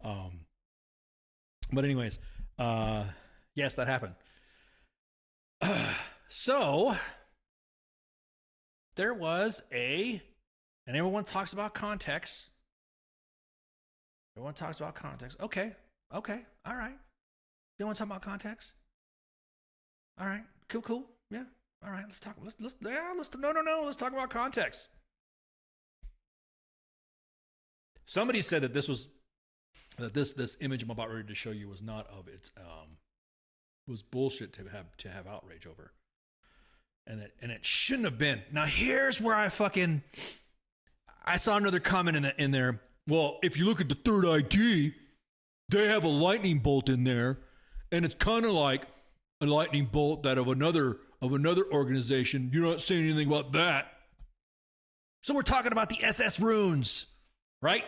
But anyways, yes, that happened. So there was and everyone talks about context. Okay. All right. You want to talk about context? All right. Cool. Yeah. All right, let's talk. Let's talk about context. Somebody said that this image I'm about ready to show you was not of its was bullshit to have outrage over, and it shouldn't have been. Now here's where I saw another comment in there. Well, if you look at the third ID, they have a lightning bolt in there, and it's kind of like a lightning bolt that of another organization. You're not saying anything about that. So we're talking about the SS runes, right?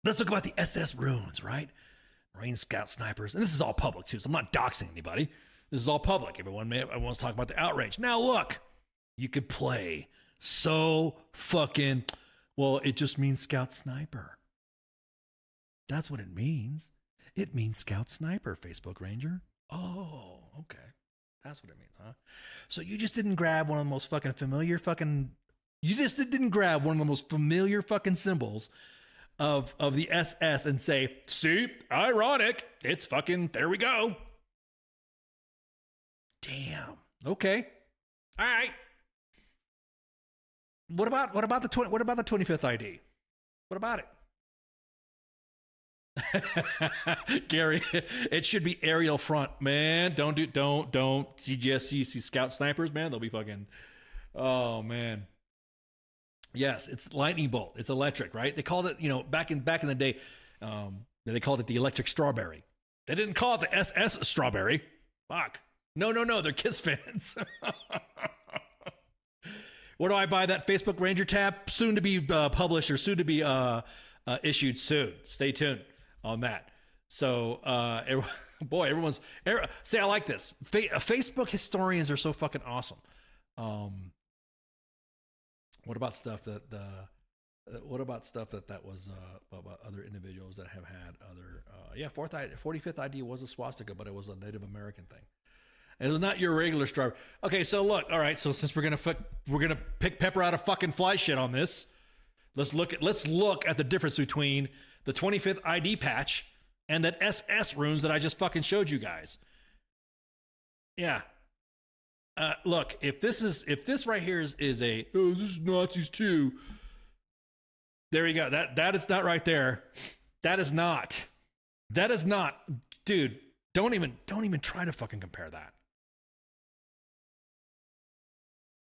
Let's talk about the SS runes, right? Marine Scout snipers. And this is all public, too, so I'm not doxing anybody. This is all public. Everyone's talking about the outrage. Now, look, you could play so fucking, well, it just means Scout Sniper. That's what it means. It means Scout Sniper, Facebook Ranger. Oh, okay. That's what it means, huh? So you just didn't grab one of the most fucking familiar fucking, you just didn't grab one of the most familiar fucking symbols of the SS and say, see, ironic, it's fucking, there we go. Damn. Okay. All right. What about the 25th ID? What about it? Gary, it should be aerial front, man. Don't CGSC Scout Snipers, man. They'll be fucking, oh man. Yes, it's lightning bolt. It's electric, right? They called it, back in the day, they called it the electric strawberry. They didn't call it the SS strawberry. Fuck. No, they're Kiss fans. Where do I buy that Facebook Ranger tab? Soon to be published or soon to be issued soon. Stay tuned on that. So, boy, say I like this. Facebook historians are so fucking awesome. What about stuff that was about other individuals that have had other 45th ID was a swastika, but it was a Native American thing. It was not your regular strawberry. Okay, so look, all right, so since we're gonna pick pepper out of fucking fly shit on this, let's look at the difference between the 25th ID patch and that SS runes that I just fucking showed you guys. Yeah. Look, if this right here is a, oh, this is Nazis too. There you go. That is not right there. That is not, dude. Don't even try to fucking compare that.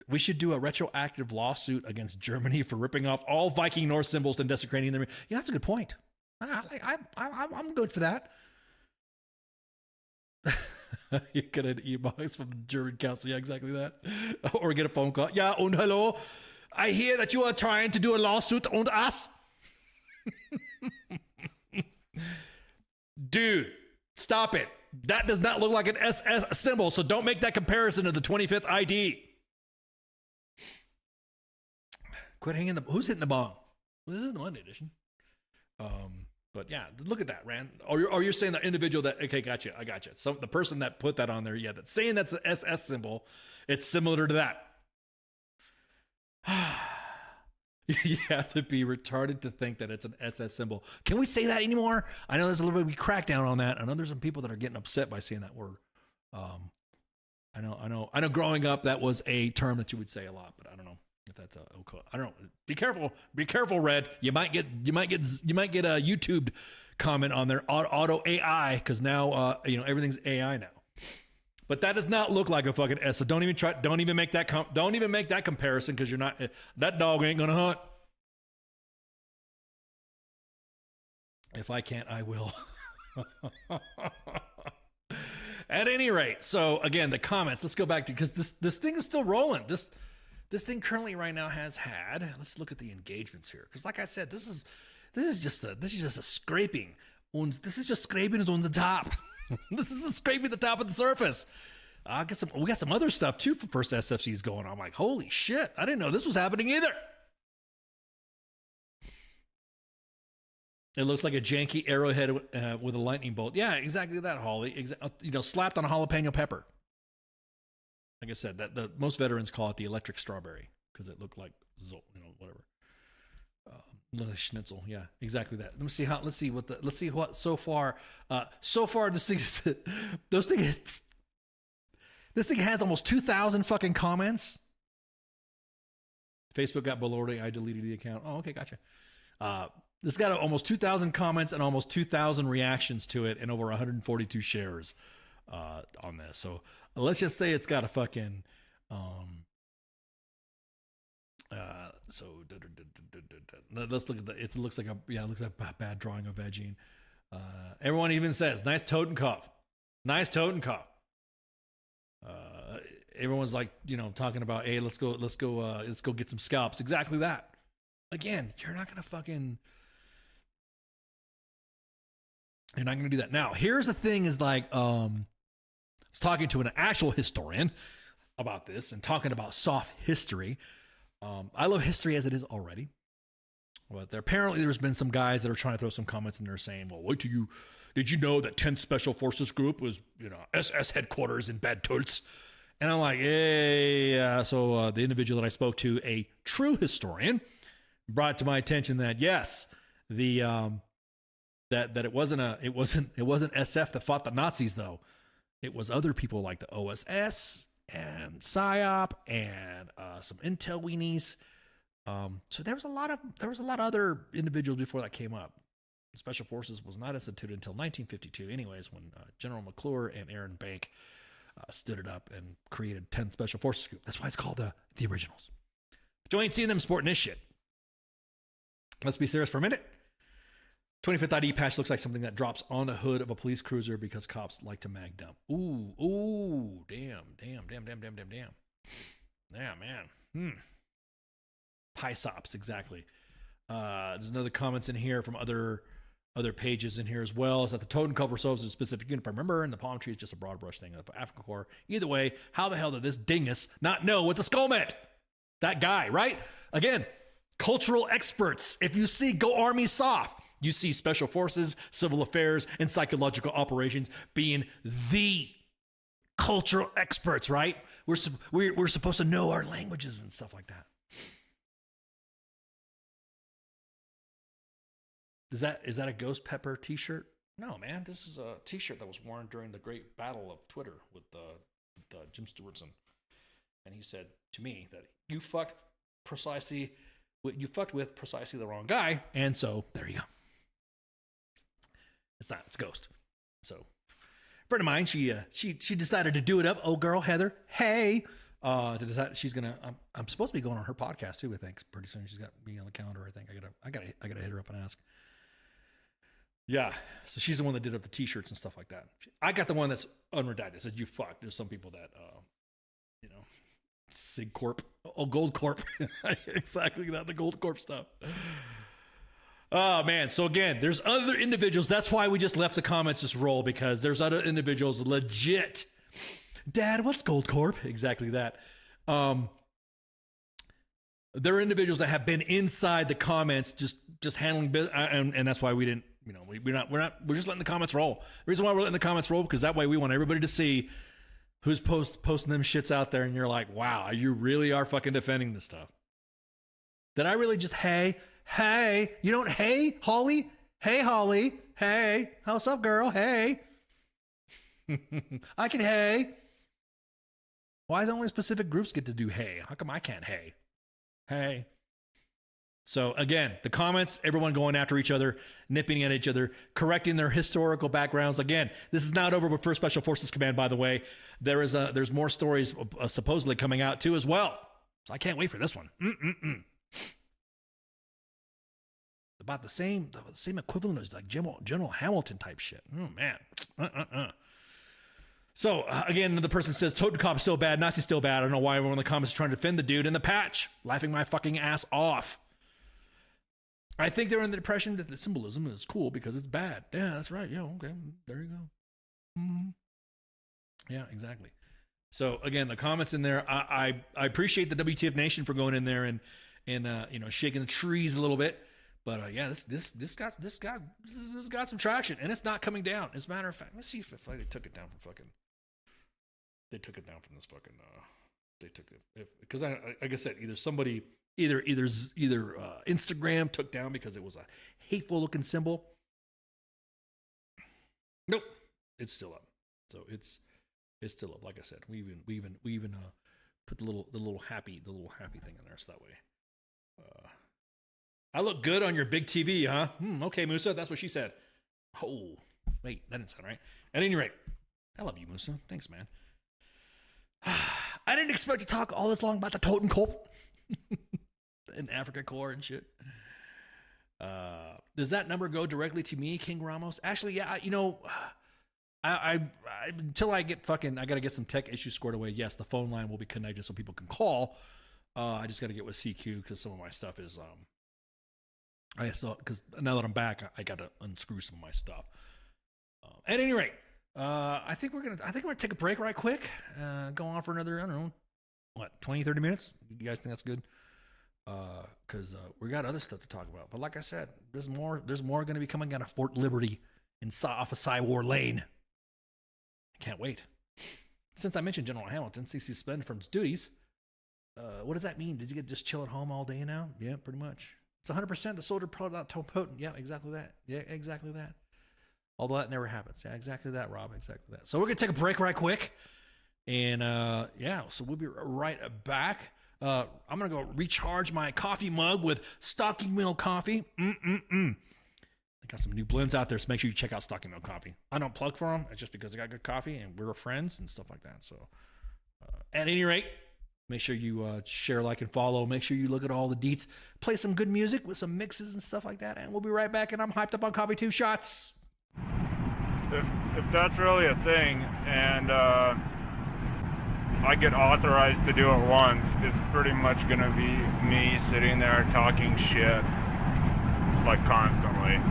We should do a retroactive lawsuit against Germany for ripping off all Viking Norse symbols and desecrating them. Yeah, that's a good point. I'm good for that. You get an e-box from the German council. Yeah, exactly that. Or get a phone call. Yeah, and hello. I hear that you are trying to do a lawsuit on us. Dude, stop it. That does not look like an SS symbol, so don't make that comparison to the 25th ID. Quit hanging who's hitting the bong? Well, this is the Monday edition. But yeah, look at that, Rand. Or you're saying the individual that, okay, gotcha, I gotcha. So the person that put that on there, yeah, that's saying that's an SS symbol, it's similar to that. You have to be retarded to think that it's an SS symbol. Can we say that anymore? I know there's a little bit of a crackdown on that. I know there's some people that are getting upset by saying that word. I know growing up that was a term that you would say a lot, but I don't know if that's okay. I don't know. Be careful, Red. You might get a YouTube comment on their auto AI because now everything's AI now. But that does not look like a fucking S. So don't even make that comparison because you're not, that dog ain't gonna hunt. If I can't, I will. At any rate, so again, the comments. Let's go back to, because this thing is still rolling. This thing currently right now has had. Let's look at the engagements here, because like I said, this is just a scraping. This is just scraping on the top. This is scraping the top of the surface. We got some other stuff too for first SFCs going on. I'm like, holy shit! I didn't know this was happening either. It looks like a janky arrowhead with a lightning bolt. Yeah, exactly that, Holly. Slapped on a jalapeno pepper. Like I said, that the most veterans call it the electric strawberry because it looked like whatever. Schnitzel, yeah, exactly that. Let's see what so far this thing those things This thing has almost 2,000 fucking comments. Facebook got baloney. I deleted the account. Oh, okay, gotcha. This got almost 2,000 comments and almost 2,000 reactions to it and over 142 shares on this. So let's just say it's got a fucking... let's look at it looks like a bad drawing of Vegine. Everyone even says, nice Totenkopf. Nice Totenkopf. Everyone's like, talking about, hey, let's go get some scalps. Exactly that. Again, you're not gonna do that. Now, here's the thing: is like, I was talking to an actual historian about this and talking about soft history. I love history as it is already, but there's been some guys that are trying to throw some comments and they're saying, well, did you know that 10th Special Forces Group was, SS headquarters in Bad Tölz? And I'm like, hey, so the individual that I spoke to, a true historian, brought to my attention that yes, the that it wasn't SF that fought the Nazis though. It was other people like the OSS and PSYOP and some intel weenies. So there was a lot of other individuals before that came up. Special Forces was not instituted until 1952, anyways, when General McClure and Aaron Bank stood it up and created 10th Special Forces Group. That's why it's called the originals. But you ain't seeing them sporting this shit. Let's be serious for a minute. 25th ID patch looks like something that drops on the hood of a police cruiser because cops like to mag dump. Ooh, damn. Yeah, man. PSYOPs, exactly. There's another comments in here from other pages in here as well. Is that the Totenkopf resolves a specific unit, if I remember, and the palm tree is just a broad brush thing of African Corps. Either way, how the hell did this dingus not know what the skull meant? That guy, right? Again, cultural experts. If you see Go Army Soft, you see Special Forces, Civil Affairs, and Psychological Operations being the cultural experts, right? We're supposed to know our languages and stuff like that. Is that a Ghost Pepper t-shirt? No, man. This is a t-shirt that was worn during the great battle of Twitter with Jim Stewartson. And he said to me that you fucked with precisely the wrong guy. And so there you go. It's Ghost. So a friend of mine, she decided to do it up. Oh, girl, Heather. Hey. To decide she's gonna. I'm supposed to be going on her podcast too. I think pretty soon she's got me on the calendar. I think I gotta hit her up and ask. Yeah, so she's the one that did up the t-shirts and stuff like that. I got the one that's unredacted. Said you fucked. There's some people that, Sig Corp, Gold Corp, exactly that, the Gold Corp stuff. Oh man, so again, there's other individuals. That's why we just left the comments just roll, because there's other individuals legit. Dad, what's Gold Corp? Exactly that. There are individuals that have been inside the comments, just handling business, and that's why we didn't. We're just letting the comments roll. The reason why we're letting the comments roll, because that way we want everybody to see who's posting them shits out there, and you're like, wow, you really are fucking defending this stuff. Did I really just hey, you don't hey, Holly? Hey, Holly. Hey, how's up, girl? Hey. I can hey. Why is only specific groups get to do hey? How come I can't hey? Hey. So again, the comments, everyone going after each other, nipping at each other, correcting their historical backgrounds. Again, this is not over with First Special Forces Command, by the way. There's more stories supposedly coming out too as well. So I can't wait for this one. About the same equivalent as like General Hamilton type shit. Oh man. So again, the person says Totenkopf still bad, Nazi still bad. I don't know why everyone in the comments is trying to defend the dude in the patch, laughing my fucking ass off. I think they're in the impression that the symbolism is cool because it's bad. Yeah, that's right. Yeah, okay, there you go. Mm-hmm. Yeah, exactly. So again, the comments in there, I appreciate the WTF Nation for going in there and shaking the trees a little bit. But yeah, this got some traction, and it's not coming down. As a matter of fact, let's see if they took it down from fucking. They took it down from this fucking. They took it because like I said, either Instagram took down because it was a hateful looking symbol. Nope, it's still up. So it's It's still up. Like I said, we even put the little happy thing in there, so that way. I look good on your big TV, huh? Okay, Musa, that's what she said. Oh, wait, that didn't sound right. At any rate, I love you, Musa. Thanks, man. I didn't expect to talk all this long about the Totem Cult and Africa Corps and shit. Does that number go directly to me, King Ramos? Actually, yeah. I until I get I gotta get some tech issues squared away. Yes, the phone line will be connected so people can call. I just gotta get with CQ because some of my stuff is because now that I'm back, I gotta unscrew some of my stuff. At any rate, I think we're gonna take a break right quick. Go on for another, I don't know, 20, 30 minutes? You guys think that's good? Because we got other stuff to talk about. But like I said, there's more going to be coming out of Fort Liberty off of Cywar Lane. I can't wait. Since I mentioned General Hamilton, since he's suspended from his duties, what does that mean? Does he get just chill at home all day now? Yeah, pretty much. It's 100% the soldier not potent. Yeah, exactly that. Yeah, exactly that. Although that never happens. Yeah, exactly that, Rob. Exactly that. So we're going to take a break right quick. And so we'll be right back. I'm going to go recharge my coffee mug with Stocking Mill coffee. They got some new blends out there, so make sure you check out Stocking Mill coffee. I don't plug for them. It's just because I got good coffee and we're friends and stuff like that. So at any rate, make sure you share, like, and follow. Make sure you look at all the deets. Play some good music with some mixes and stuff like that. And we'll be right back. And I'm hyped up on coffee 2 shots. If that's really a thing, and I get authorized to do it once, it's pretty much gonna be me sitting there talking shit, like, constantly.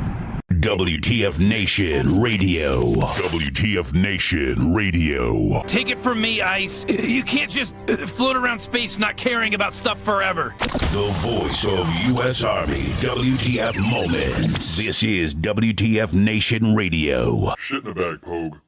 WTF Nation Radio. WTF Nation Radio. Take it from me, Ice. You can't just float around space not caring about stuff forever. The voice of U.S. Army. WTF Moments. This is WTF Nation Radio. Shit in the bag, Pogue.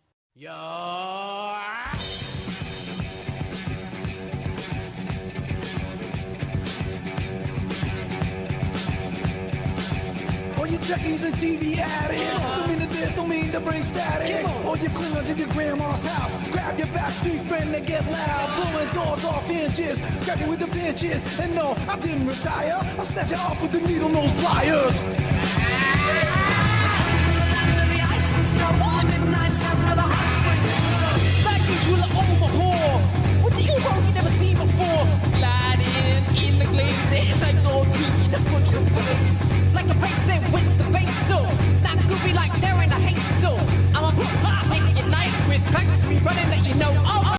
All you Trekkies and TV addicts, don't mean to this, don't mean to bring static. All you Klingons in your grandma's house, grab your backstreet friend and get loud, blowing doors off inches, grab you with the pinches. And no, I didn't retire, I'll snatch you off with the needle nose pliers. Baggage will overhaul with the evil you never seen before. Gliding in the glazing like no green, like a racing with the bass, so not goofy like they're in a haste, so I'm a hip-hop, make it nice with practice me running that you know. Oh.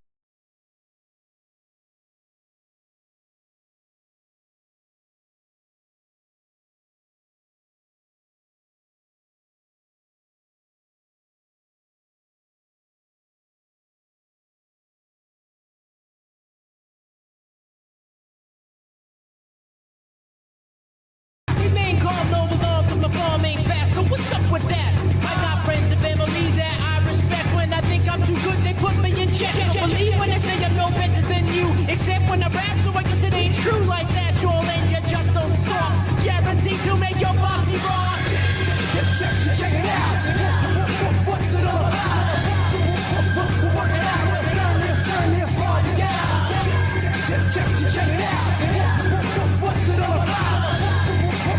So what's up with that? I got friends and family that I respect. When I think I'm too good, they put me in check. Don't believe when they say I'm no better than you, except when I rap, so I guess it ain't true like that, Joel, and you just don't stop. Guaranteed to make your body rock. Check it out. What's it all about? We're working out. Let's turn this party out. Check it out. What's it all about?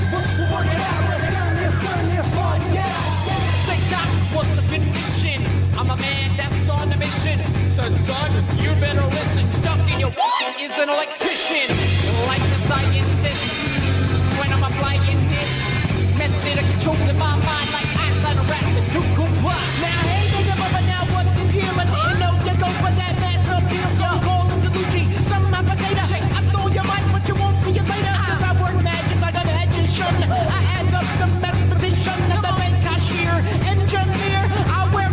We're working out. What's the condition? I'm a man that's on a mission. Son, you better listen. Stuck in your wall is an electrician. Like the scientist. When I'm applying this method of controlling my mind like eyes on a rat that you could watch. Now, hey, but now what the deal? I didn't know you go for that mass appeal. So I'm calling to Lucci. Some applicator. I stole your mic, but you won't see it later. Cause I work magic like a magician. I add up the mathematician of the bank cashier. Engineer, I wear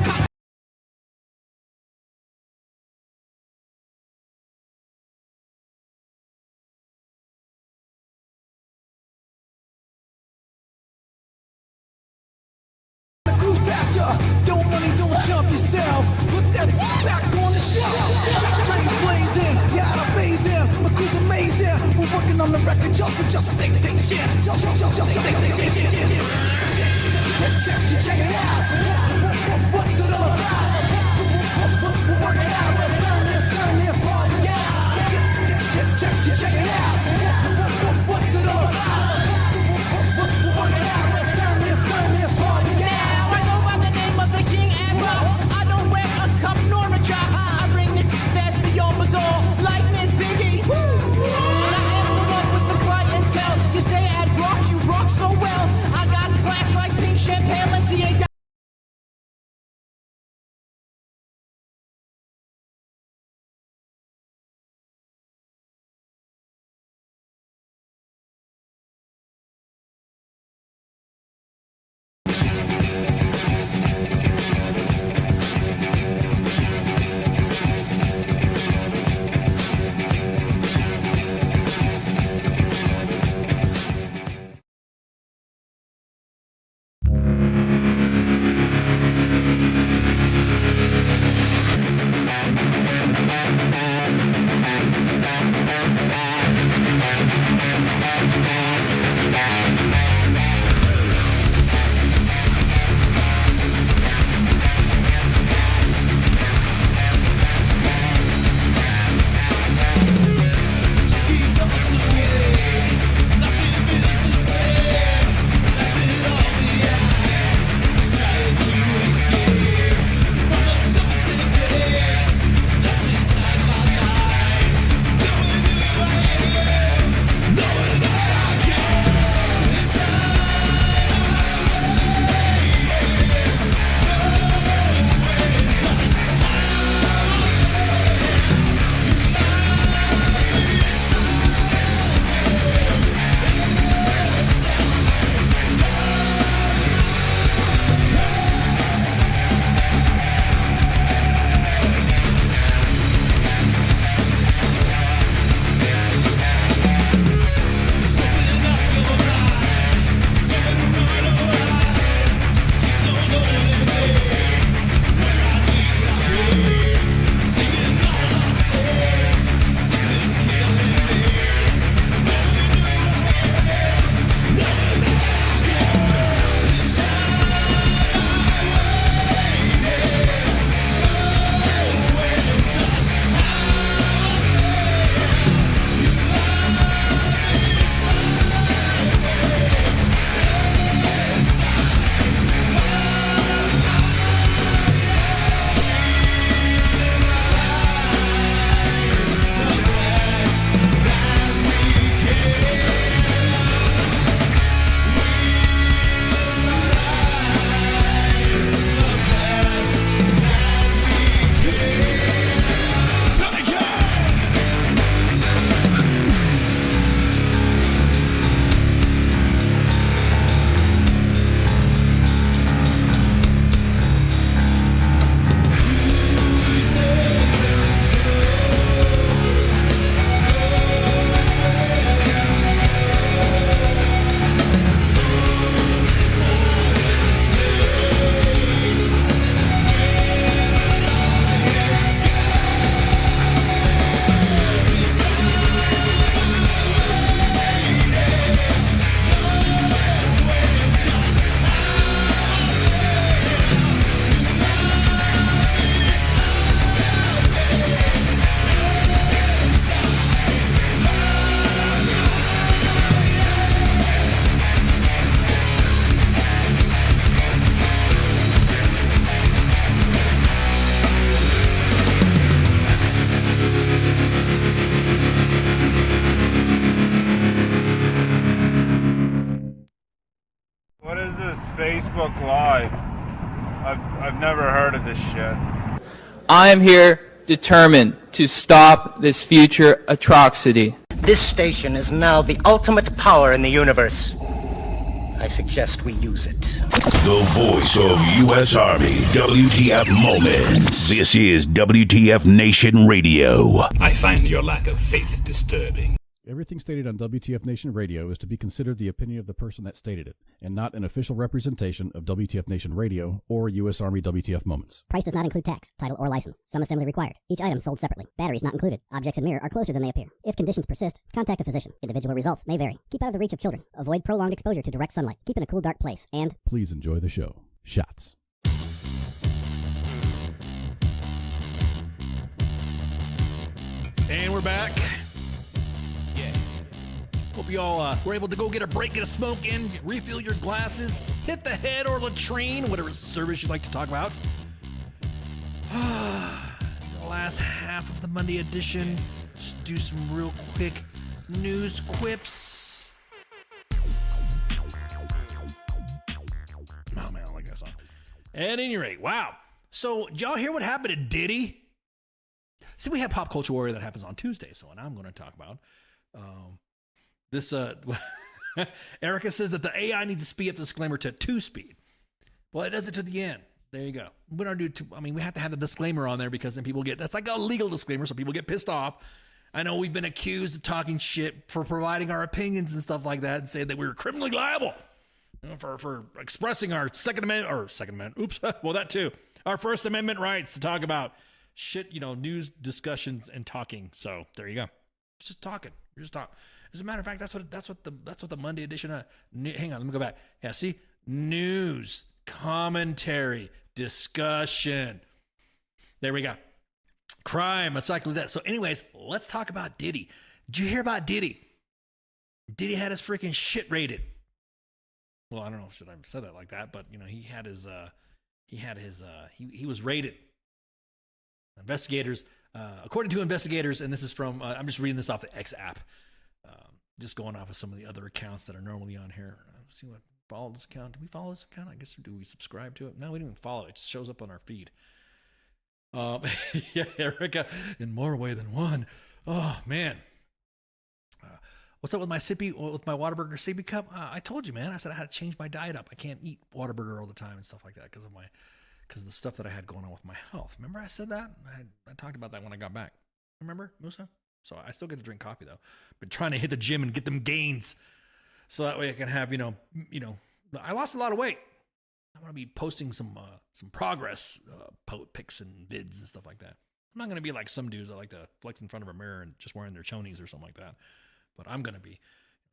cruise past ya. Your money, don't jump yourself. Put that back on the shelf. Brains blazing, you gotta phase him. My crew's amazing. We're working on the record, y'all, so just stick shit. Check it out. What's it all about? We're Facebook Live. I've never heard of this shit. I am here determined to stop this future atrocity. This station is now the ultimate power in the universe. I suggest we use it. The voice of U.S. Army, WTF Moments. This is WTF Nation Radio. I find your lack of faith disturbing. Everything stated on WTF Nation Radio is to be considered the opinion of the person that stated it, and not an official representation of WTF Nation Radio or U.S. Army WTF Moments. Price does not include tax, title, or license. Some assembly required. Each item sold separately. Batteries not included. Objects in mirror are closer than they appear. If conditions persist, contact a physician. Individual results may vary. Keep out of the reach of children. Avoid prolonged exposure to direct sunlight. Keep in a cool, dark place. And please enjoy the show. Shots. we're back. Yeah. Hope you all were able to go get a break, get a smoke in, refill your glasses, hit the head or latrine, whatever service you'd like to talk about. The last half of the Monday edition. Just do some real quick news quips. Oh man, I like that song. At any rate, wow. So, did y'all hear what happened to Diddy? See, we have Pop Culture Warrior that happens on Tuesday, so what I'm going to talk about this. Erica says that the AI needs to speed up the disclaimer to 2-speed. Well, it does it to the end. There you go. We don't do. We have to have the disclaimer on there because then people get. That's like a legal disclaimer, so people get pissed off. I know we've been accused of talking shit for providing our opinions and stuff like that, and saying that we were criminally liable for expressing our Second Amendment. Oops. Well, that too. Our First Amendment rights to talk about shit, news discussions and talking. So there you go. It's just talking. You're just talking. As a matter of fact, that's what the Monday edition. Hang on, let me go back. Yeah, see, news, commentary, discussion. There we go. Crime, exactly that. So, anyways, let's talk about Diddy. Did you hear about Diddy? Diddy had his freaking shit rated. Well, I don't know if I said that like that, but he was rated. Investigators, according to investigators, and this is from, I'm just reading this off the X app, just going off of some of the other accounts that are normally on here. See what, follow this account. Do we follow this account? I guess, or do we subscribe to it? No, we didn't even follow it. It just shows up on our feed. Yeah, Erica, in more way than one. Oh, man. What's up with my Whataburger sippy cup? I told you, man. I said I had to change my diet up. I can't eat Whataburger all the time and stuff like that because of the stuff that I had going on with my health. Remember I said that? I talked about that when I got back. Remember, Musa? So I still get to drink coffee though. Been trying to hit the gym and get them gains, so that way I can have I lost a lot of weight. I want to be posting some progress pics and vids and stuff like that. I'm not gonna be like some dudes that like to flex in front of a mirror and just wearing their chonies or something like that. But I'm gonna be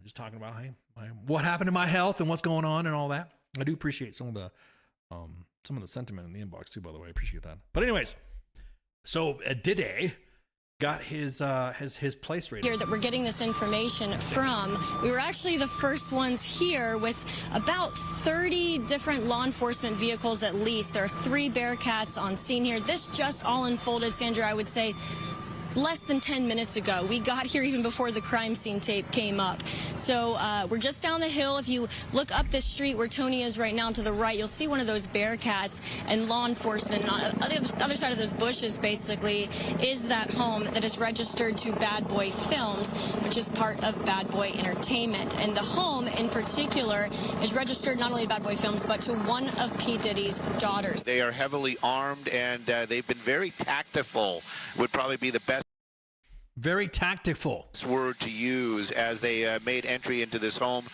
just talking about what happened to my health and what's going on and all that. I do appreciate some of the sentiment in the inbox too, by the way. I appreciate that. But anyways, so Diddy got his place rated. Here that we're getting this information from. We were actually the first ones here with about 30 different law enforcement vehicles at least. There are 3 Bearcats on scene here. This just all unfolded, Sandra, I would say, less than 10 minutes ago. We got here even before the crime scene tape came up. So we're just down the hill. If you look up the street where Tony is right now to the right, you'll see one of those Bearcats and law enforcement. And on the other side of those bushes, basically, is that home that is registered to Bad Boy Films, which is part of Bad Boy Entertainment. And the home in particular is registered not only to Bad Boy Films, but to one of P. Diddy's daughters. They are heavily armed, and they've been very tactful, would probably be the best. Very tactful word to use as they made entry into this home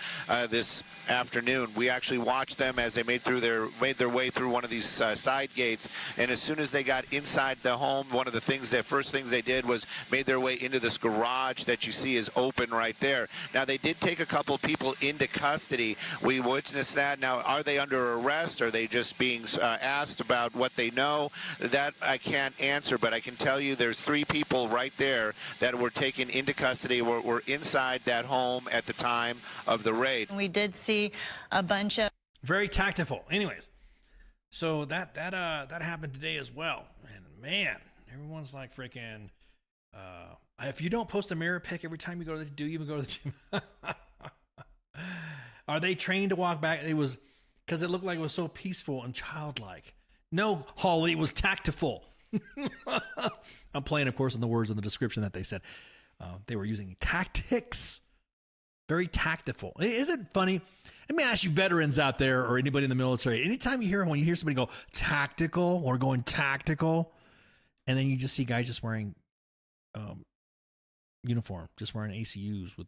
this afternoon. We actually watched them as they made their way through one of these side gates, and as soon as they got inside the home, the first things they did was made their way into this garage that you see is open right there. Now, they did take a couple people into custody. We witnessed that. Now, are they under arrest? Are they just being asked about what they know? That I can't answer, but I can tell you there's 3 people right there that were taken into custody, were inside that home at the time of the raid. We did see a bunch of... Very tactful. Anyways, so that happened today as well. And man, everyone's like freaking... if you don't post a mirror pic every time you go to the... Do you even go to the gym? Are they trained to walk back? It was... Because it looked like it was so peaceful and childlike. No, Holly, it was tactful. I'm playing, of course, on the words in the description that they said. They were using tactics. Very tactful. Isn't it funny? Let me ask you veterans out there or anybody in the military. Anytime when you hear somebody go tactical or going tactical, and then you just see guys just wearing uniform, just wearing ACUs with,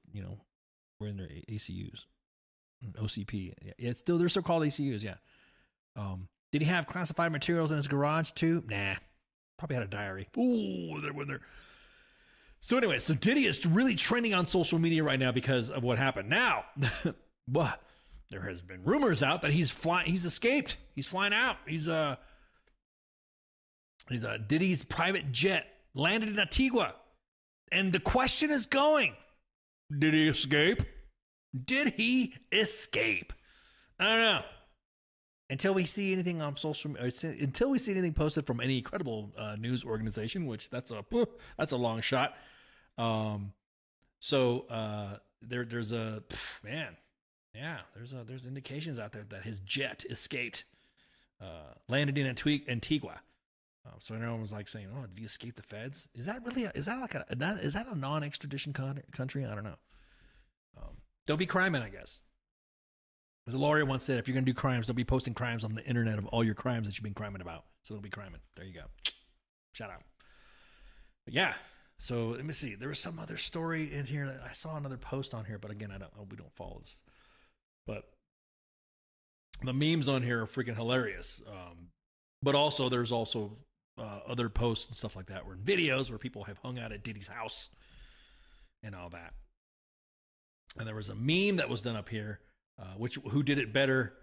wearing their ACUs. OCP. Yeah, they're still called ACUs, yeah. Did he have classified materials in his garage too? Nah. Probably had a diary. Ooh, there went there. So anyway, so Diddy is really trending on social media right now because of what happened. Now, there has been rumors out that he's escaped. He's flying out. He's Diddy's private jet landed in Antigua. And the question is going, did he escape? Did he escape? I don't know. Until we see anything on social media, until we see anything posted from any credible news organization, which that's a long shot. There's indications out there that his jet escaped, landed in Antigua. So everyone was like saying, "Oh, did he escape the feds? Is that a non-extradition country? I don't know. Don't be criming, I guess." As a lawyer once said, if you're going to do crimes, don't be posting crimes on the internet of all your crimes that you've been criming about. So don't be criming. There you go. Shout out. But yeah. So let me see. There was some other story in here. I saw another post on here, but again, we don't follow this. But the memes on here are freaking hilarious. But also, there's also other posts and stuff like that, or in videos where people have hung out at Diddy's house and all that. And there was a meme that was done up here. Who did it better?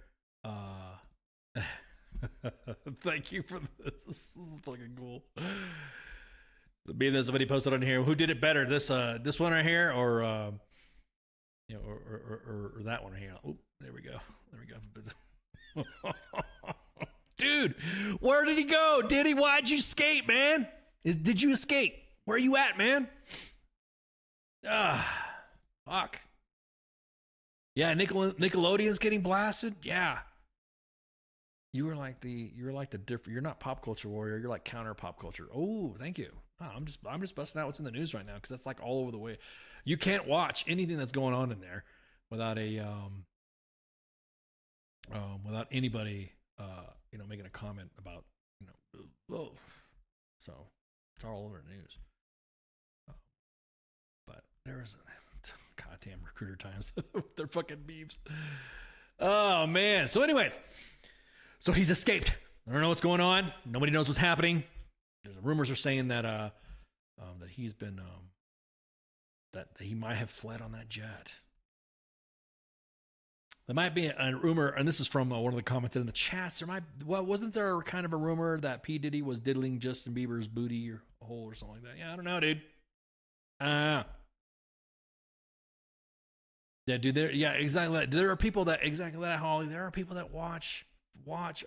Thank you for this. This is fucking cool. The meme that somebody posted on here. Who did it better? This one right here, or or that one right here. Oh, there we go. Dude, where did he go? Diddy, why'd you escape, man? Did you escape? Where are you at, man? Fuck. Yeah, Nickelodeon's getting blasted. Yeah, you're not pop culture warrior. You're like counter pop culture. Oh, thank you. Oh, I'm just busting out what's in the news right now because that's like all over the way. You can't watch anything that's going on in there without without anybody making a comment about whoa. So it's all over the news. But there was goddamn recruiter times. They're fucking memes. Oh man. So anyways, so he's escaped. I don't know what's going on. Nobody knows what's happening. There's rumors are saying that that he's been that he might have fled on that jet. There might be a rumor, and this is from one of the comments in the chats. Wasn't there kind of a rumor that P. Diddy was diddling Justin Bieber's booty or hole or something like that? Yeah, I don't know, dude. Yeah, dude. Exactly. There are people that exactly that, Holly. There are people that watch flights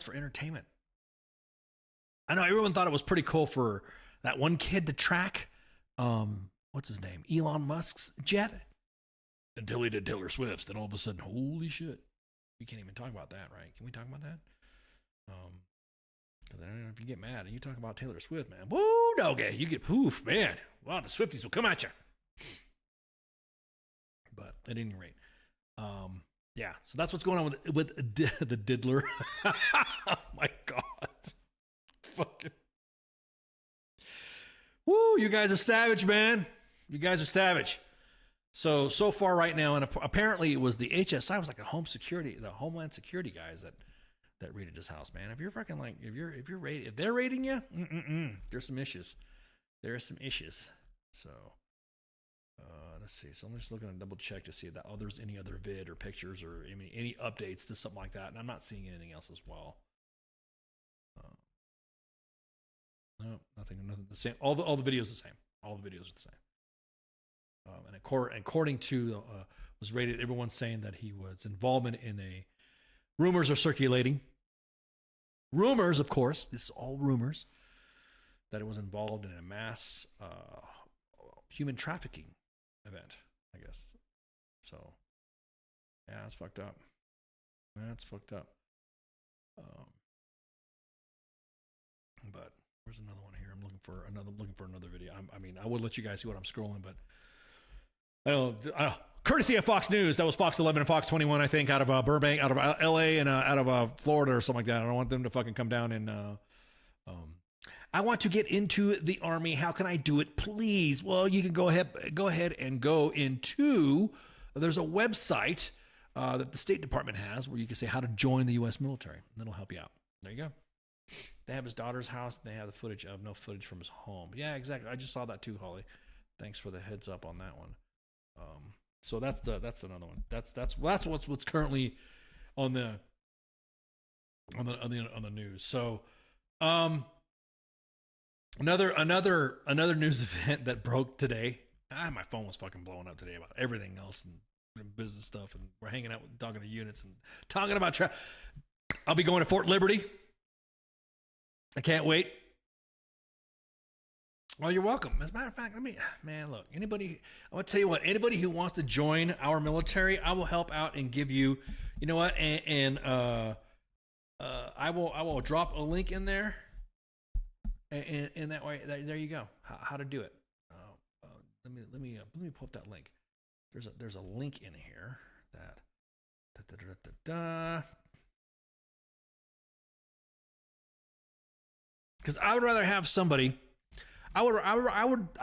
for entertainment. I know everyone thought it was pretty cool for that one kid to track, what's his name? Elon Musk's jet until he did Taylor Swift's. Then all of a sudden, holy shit. We can't even talk about that, right? Can we talk about that? Because I don't know if you get mad and you talk about Taylor Swift, man. Woo, doggy. You get poof, man. Wow, the Swifties will come at you. But at any rate, yeah. So that's what's going on with the diddler. Oh my God. Fucking. Woo, you guys are savage, man. You guys are savage. So far right now, and apparently it was the HSI was like the Homeland Security guys that raided his house, man. If you're fucking like, if they're raiding you, there's some issues. There are some issues. So, let's see. So I'm just looking to double check to see that there's any other vid or pictures or any updates to something like that. And I'm not seeing anything else as well. No, nothing the same. All the videos the same. All the videos are the same. And according to was rated, everyone's saying that he was involvement in rumors are circulating. Rumors, of course, this is all rumors, that it was involved in a mass human trafficking event, I guess. So, yeah, that's fucked up. That's fucked up. But where's another one here? I'm looking for another video. I would let you guys see what I'm scrolling, but I don't know. Courtesy of Fox News, that was Fox 11 and Fox 21, I think, out of Burbank, out of LA, and out of Florida or something like that. I don't want them to fucking come down and. I want to get into the Army. How can I do it, please? Well, you can go ahead and go into. There's a website that the State Department has where you can say how to join the U.S. military. That'll help you out. There you go. They have his daughter's house. They have the footage of no footage from his home. Yeah, exactly. I just saw that too, Holly. Thanks for the heads up on that one. So that's another one. That's what's currently on the on the news. So, another news event that broke today. My phone was fucking blowing up today about everything else and business stuff, and we're hanging out, talking to units, and talking about I'll be going to Fort Liberty. I can't wait. Well, you're welcome. As a matter of fact, look, I want to tell you what, anybody who wants to join our military, I will help out and give you, you know what, and I will drop a link in there, and that way, there you go, how to do it. Let me pull up that link. There's a link in here that because I would rather have somebody. I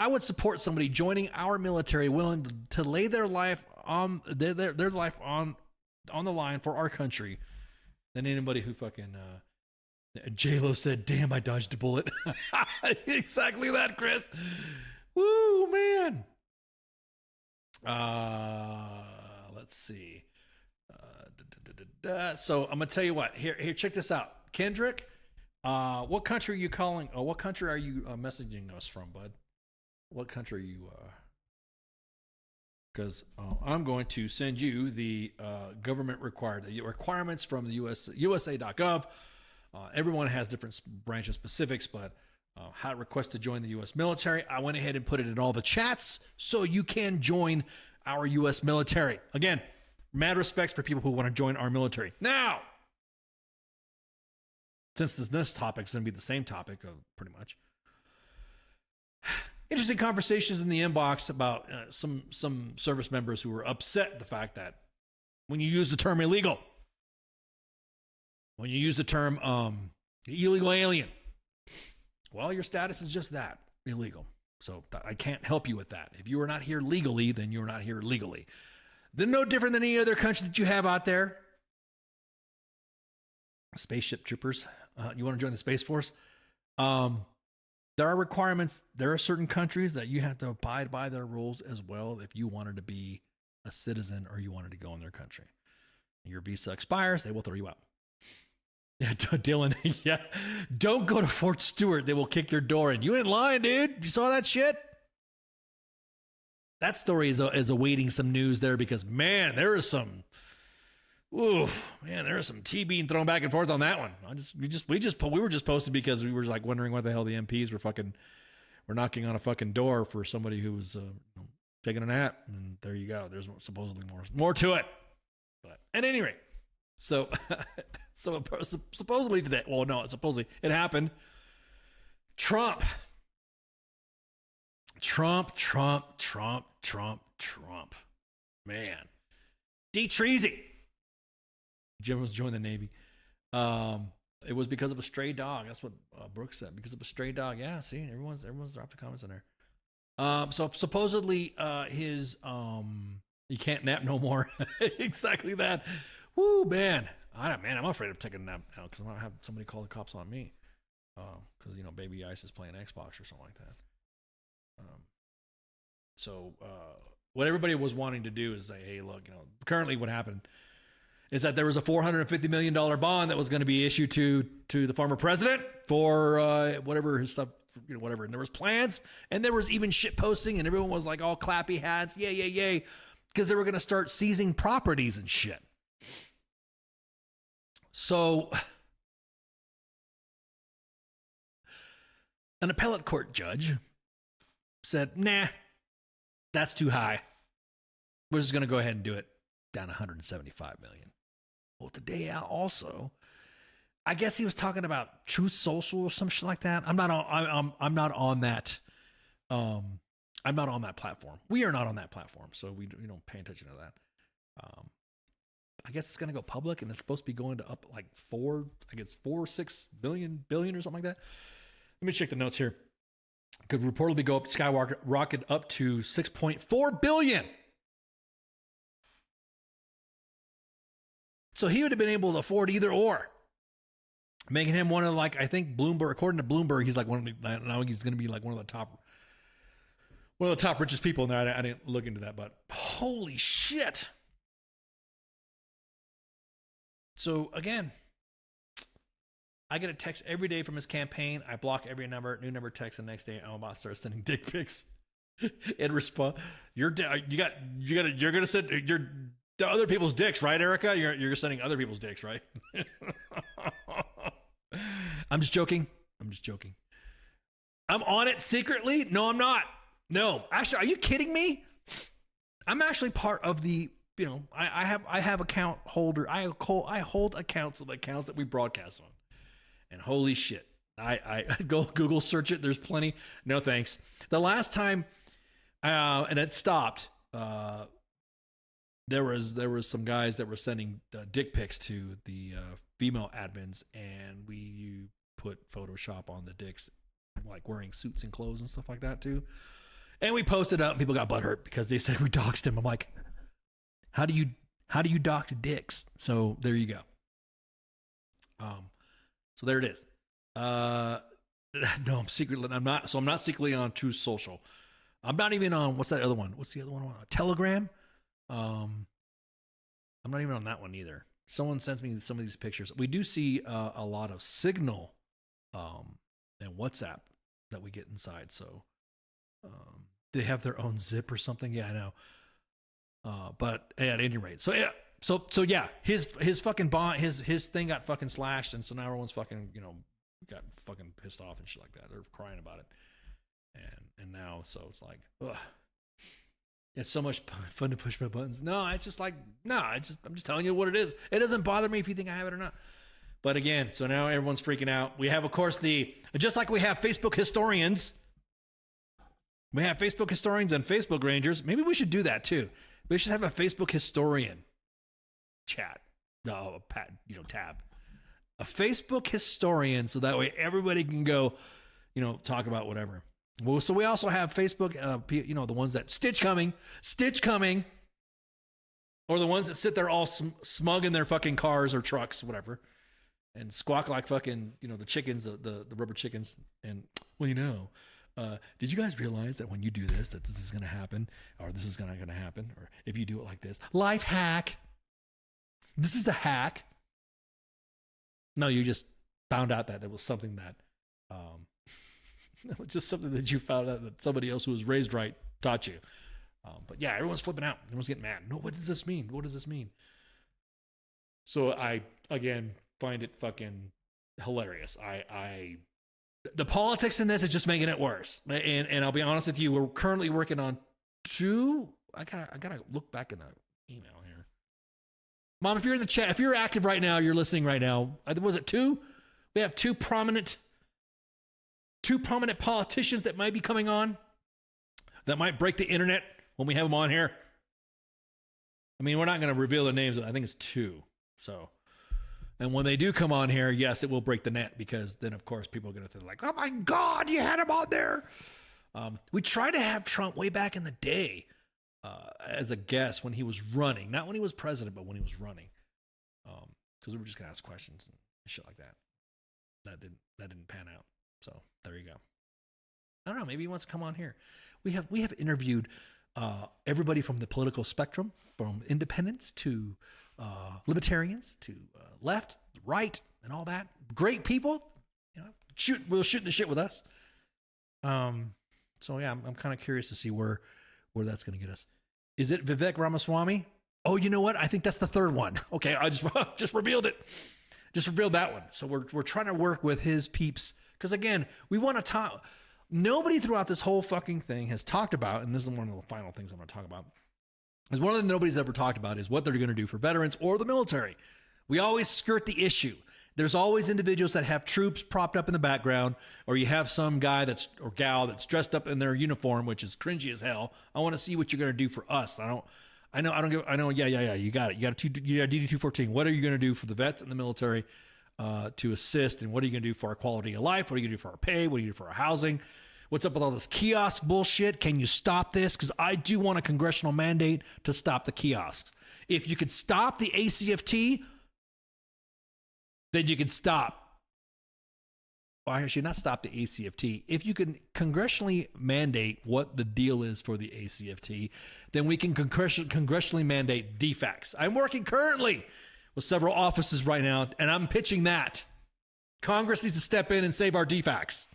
would support somebody joining our military, willing to lay their life on their life on the line for our country, than anybody who fucking. J-Lo said, "Damn, I dodged a bullet." Exactly that, Chris. Woo, man. Let's see. So I'm gonna tell you what. Here, check this out, Kendrick. What country are you calling? What country are you messaging us from, bud? What country are you? Because I'm going to send you the government requirements from the USA.gov. Everyone has different branches specifics, but how to request to join the U.S. military. I went ahead and put it in all the chats so you can join our U.S. military. Again, mad respects for people who want to join our military. Now, since this next topic is going to be the same topic, pretty much. Interesting conversations in the inbox about some service members who were upset at the fact that when you use the term illegal, when you use the term illegal alien, well, your status is just that, illegal. So I can't help you with that. If you are not here legally, then you're not here legally. Then no different than any other country that you have out there. Spaceship troopers, you want to join the Space Force? There are requirements. There are certain countries that you have to abide by their rules as well if you wanted to be a citizen or you wanted to go in their country. Your visa expires, they will throw you out. Yeah, Dylan, yeah. Don't go to Fort Stewart. They will kick your door in. You ain't lying, dude. You saw that shit? That story is awaiting some news there because, man, there is some... Ooh, man, there is some tea being thrown back and forth on that one. We were just posted because we were like wondering what the hell the MPs were knocking on a fucking door for somebody who was taking a nap, and there you go. There's supposedly more to it. But at any rate, so supposedly today. Well, no, supposedly it happened. Trump. Man, D. Treasy. Generals joined the Navy. It was because of a stray dog. That's what Brooks said. Because of a stray dog. Yeah, see, everyone's dropped the comments in there. So supposedly his you can't nap no more. Exactly that. Woo, man. I'm afraid of taking a nap now because I might have somebody call the cops on me. Because Baby Ice is playing Xbox or something like that. So what everybody was wanting to do is say, hey, look, currently what happened is that there was a $450 million bond that was going to be issued to the former president for whatever his stuff, whatever. And there was plans, and there was even shit posting, and everyone was like all clappy hats, yay, because they were going to start seizing properties and shit. So an appellate court judge said, nah, that's too high. We're just going to go ahead and do it down $175 million. Well, today also, I guess he was talking about Truth Social or some shit like that. I'm not on that. I'm not on that platform. We are not on that platform, so we don't pay attention to that. I guess it's going to go public, and it's supposed to be going to up like 4-6 billion or something like that. Let me check the notes here. Could reportedly go up, skyrocket up to $6.4 billion. So he would have been able to afford either or, making him one of I think Bloomberg. According to Bloomberg, he's like now he's going to be like one of the top richest people in there. I didn't look into that, but holy shit! So again, I get a text every day from his campaign. I block every new number text, and the next day I'm about to start sending dick pics. In response, you're gonna send your other people's dicks, right, Erica? You're sending other people's dicks, right? I'm just joking. I'm on it secretly. No, I'm not. No, actually, are you kidding me? I'm actually part of the. I have account holder. I hold accounts of the accounts that we broadcast on. And holy shit, I go Google search it. There's plenty. No thanks. The last time, and it stopped. There was some guys that were sending dick pics to the female admins, and we put Photoshop on the dicks, like wearing suits and clothes and stuff like that too. And we posted up, and people got butthurt because they said we doxed him. I'm like, how do you dox dicks? So there you go. So there it is. No, I'm not secretly on True Social. I'm not even on, what's that other one? What's the other one? Telegram? I'm not even on that one either. Someone sends me some of these pictures. We do see a lot of Signal and WhatsApp that we get inside. So they have their own zip or something. Yeah, I know. But at any rate, so yeah. So yeah, his fucking bond, his thing got fucking slashed, and so now everyone's fucking, got fucking pissed off and shit like that. They're crying about it. And now, so it's like, ugh. It's so much fun to push my buttons. No, it's just like, I'm just telling you what it is. It doesn't bother me if you think I have it or not. But again, so now everyone's freaking out. We have, of course, just like we have Facebook historians. We have Facebook historians and Facebook Rangers. Maybe we should do that too. We should have a Facebook historian chat. No, tab. A Facebook historian, so that way everybody can go, talk about whatever. Well, so we also have Facebook, the ones that Stitch coming, or the ones that sit there all smug in their fucking cars or trucks, whatever, and squawk like fucking, the chickens, the rubber chickens. And, did you guys realize that when you do this, that this is going to happen, or this is going to happen, or if you do it like this, life hack. This is a hack. No, you just found out that there was something that, it was just something that you found out that somebody else who was raised right taught you. But yeah, everyone's flipping out. Everyone's getting mad. No, what does this mean? What does this mean? So I, again, find it fucking hilarious. The politics in this is just making it worse. And I'll be honest with you, we're currently working on two. I gotta look back in the email here. Mom, if you're in the chat, if you're active right now, you're listening right now. Was it two? We have two prominent politicians that might be coming on that might break the internet when we have them on here. I mean, we're not going to reveal their names. I think it's two. So, and when they do come on here, yes, it will break the net, because then, of course, people are going to think like, oh my God, you had him on there. We tried to have Trump way back in the day as a guest when he was running, not when he was president, but when he was running. Because we were just going to ask questions and shit like that. That didn't pan out. So there you go. I don't know. Maybe he wants to come on here. We have interviewed everybody from the political spectrum, from independents to libertarians to left, right, and all that. Great people. Shooting the shit with us. So yeah, I'm kind of curious to see where that's going to get us. Is it Vivek Ramaswamy? Oh, you know what? I think that's the third one. Okay, I just revealed it. Just revealed that one. So we're trying to work with his peeps. Because again, we want to talk. Nobody throughout this whole fucking thing has talked about, and this is one of the final things I'm going to talk about, is one of the nobody's ever talked about is what they're going to do for veterans or the military. We always skirt the issue. There's always individuals that have troops propped up in the background, or you have some guy or gal that's dressed up in their uniform, which is cringy as hell. I want to see what you're going to do for us. I know. Yeah. You got it. You got DD-214. What are you going to do for the vets and the military to assist? And what are you going to do for our quality of life? What are you going to do for our pay? What are you going to do for our housing? What's up with all this kiosk bullshit? Can you stop this? Because I do want a congressional mandate to stop the kiosks. If you could stop the ACFT, then you can stop. Or actually, not stop the ACFT. If you can congressionally mandate what the deal is for the ACFT, then we can congressionally mandate DFACs. I'm working currently with several offices right now, and I'm pitching that. Congress needs to step in and save our DFACs.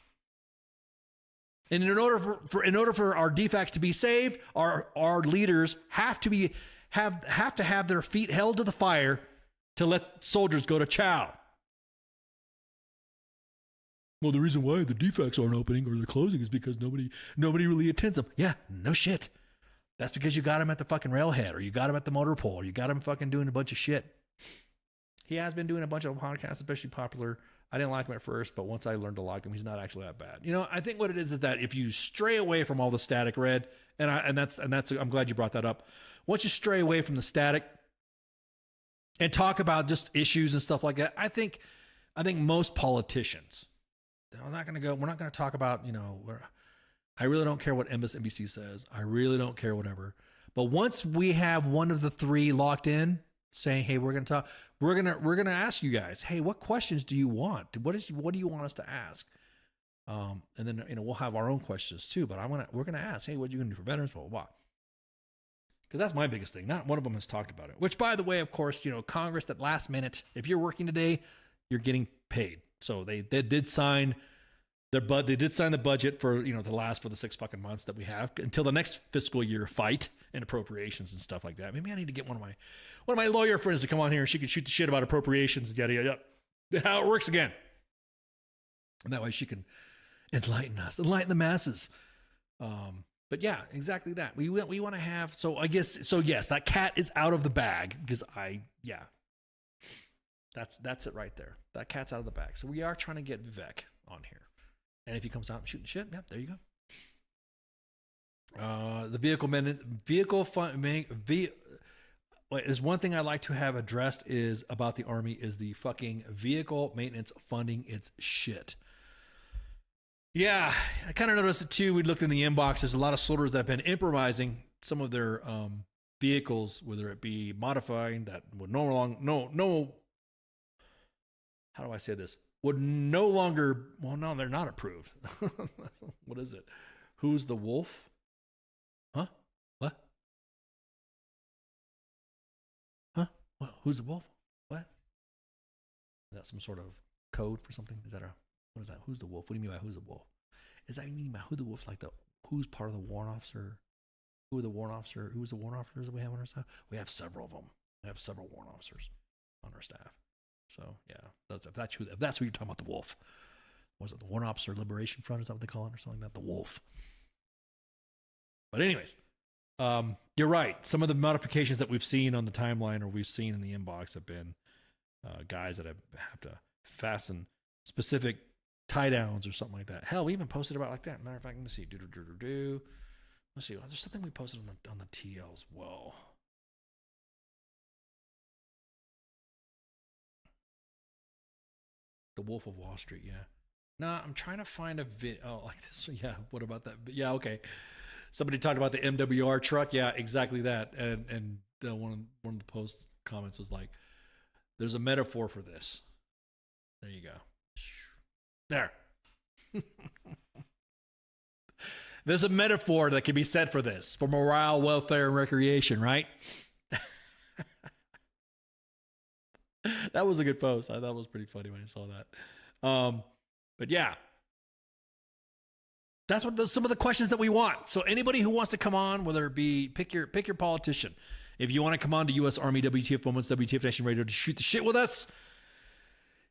And in order for our DFACs to be saved, our leaders have to have their feet held to the fire to let soldiers go to chow. Well, the reason why the DFACs aren't opening or they're closing is because nobody really attends them. Yeah, no shit. That's because you got him at the fucking railhead, or you got him at the motor pole, or you got him fucking doing a bunch of shit. He has been doing a bunch of podcasts, especially popular. I didn't like him at first, but once I learned to like him, he's not actually that bad. I think what it is that if you stray away from all the static, Red, and that's I'm glad you brought that up. Once you stray away from the static and talk about just issues and stuff like that, I think most politicians, we're not going to talk about, I really don't care what MSNBC says. I really don't care whatever. But once we have one of the three locked in, saying, "Hey, we're going to talk. We're going to ask you guys, hey, what questions do you want? What do you want us to ask?" And then we'll have our own questions too. But we're going to ask, "Hey, what are you going to do for veterans?" Blah blah blah. Because that's my biggest thing. Not one of them has talked about it. Which, by the way, of course, Congress at last minute. If you're working today, you're getting paid. So they did sign they did sign the budget for to last for the 6 fucking months that we have until the next fiscal year fight and appropriations and stuff like that. Maybe I need to get one of my lawyer friends to come on here and she can shoot the shit about appropriations and yada yada yada. How it works again. And that way she can enlighten the masses. But yeah, exactly that. We want to have yes, that cat is out of the bag because that's it right there. That cat's out of the bag. So we are trying to get Vivek on here. And if he comes out and shooting shit, yeah, there you go. The is one thing I like to have addressed is about the Army is the fucking vehicle maintenance funding. It's shit. Yeah, I kind of noticed it too. We looked in the inbox. There's a lot of soldiers that have been improvising some of their vehicles, whether it be modifying that would how do I say this? Would no longer, well, no, they're not approved. What is it? Who's the wolf? Huh? What? Huh? What? Who's the wolf? What? Is that some sort of code for something? What is that? Who's the wolf? What do you mean by who's the wolf? Is that you mean by who the wolf's like who's part of the warrant officer? Who's the warrant officers that we have on our staff? We have several of them. We have several warrant officers on our staff. So yeah, if that's who you're talking about, the wolf. Was it the Warrant Officer Liberation Front? Is that what they call it, or something like that? The wolf. But anyways, you're right. Some of the modifications that we've seen on the timeline or we've seen in the inbox have been guys that have to fasten specific tie downs or something like that. Hell, we even posted about like that. Matter of fact, let me see. Let's see. There's something we posted on the TL as well. The Wolf of Wall Street, yeah. Nah, I'm trying to find a video like this. Yeah, what about that? Yeah, okay. Somebody talked about the MWR truck. Yeah, exactly that. And one of the post comments was like, "There's a metaphor for this." There you go. There. There's a metaphor that can be said for this, for morale, welfare, and recreation, right? That was a good post. I thought it was pretty funny when I saw that. But yeah, that's what some of the questions that we want. So anybody who wants to come on, whether it be pick your politician. If you want to come on to U.S. Army WTF Moments, WTF Nation Radio to shoot the shit with us,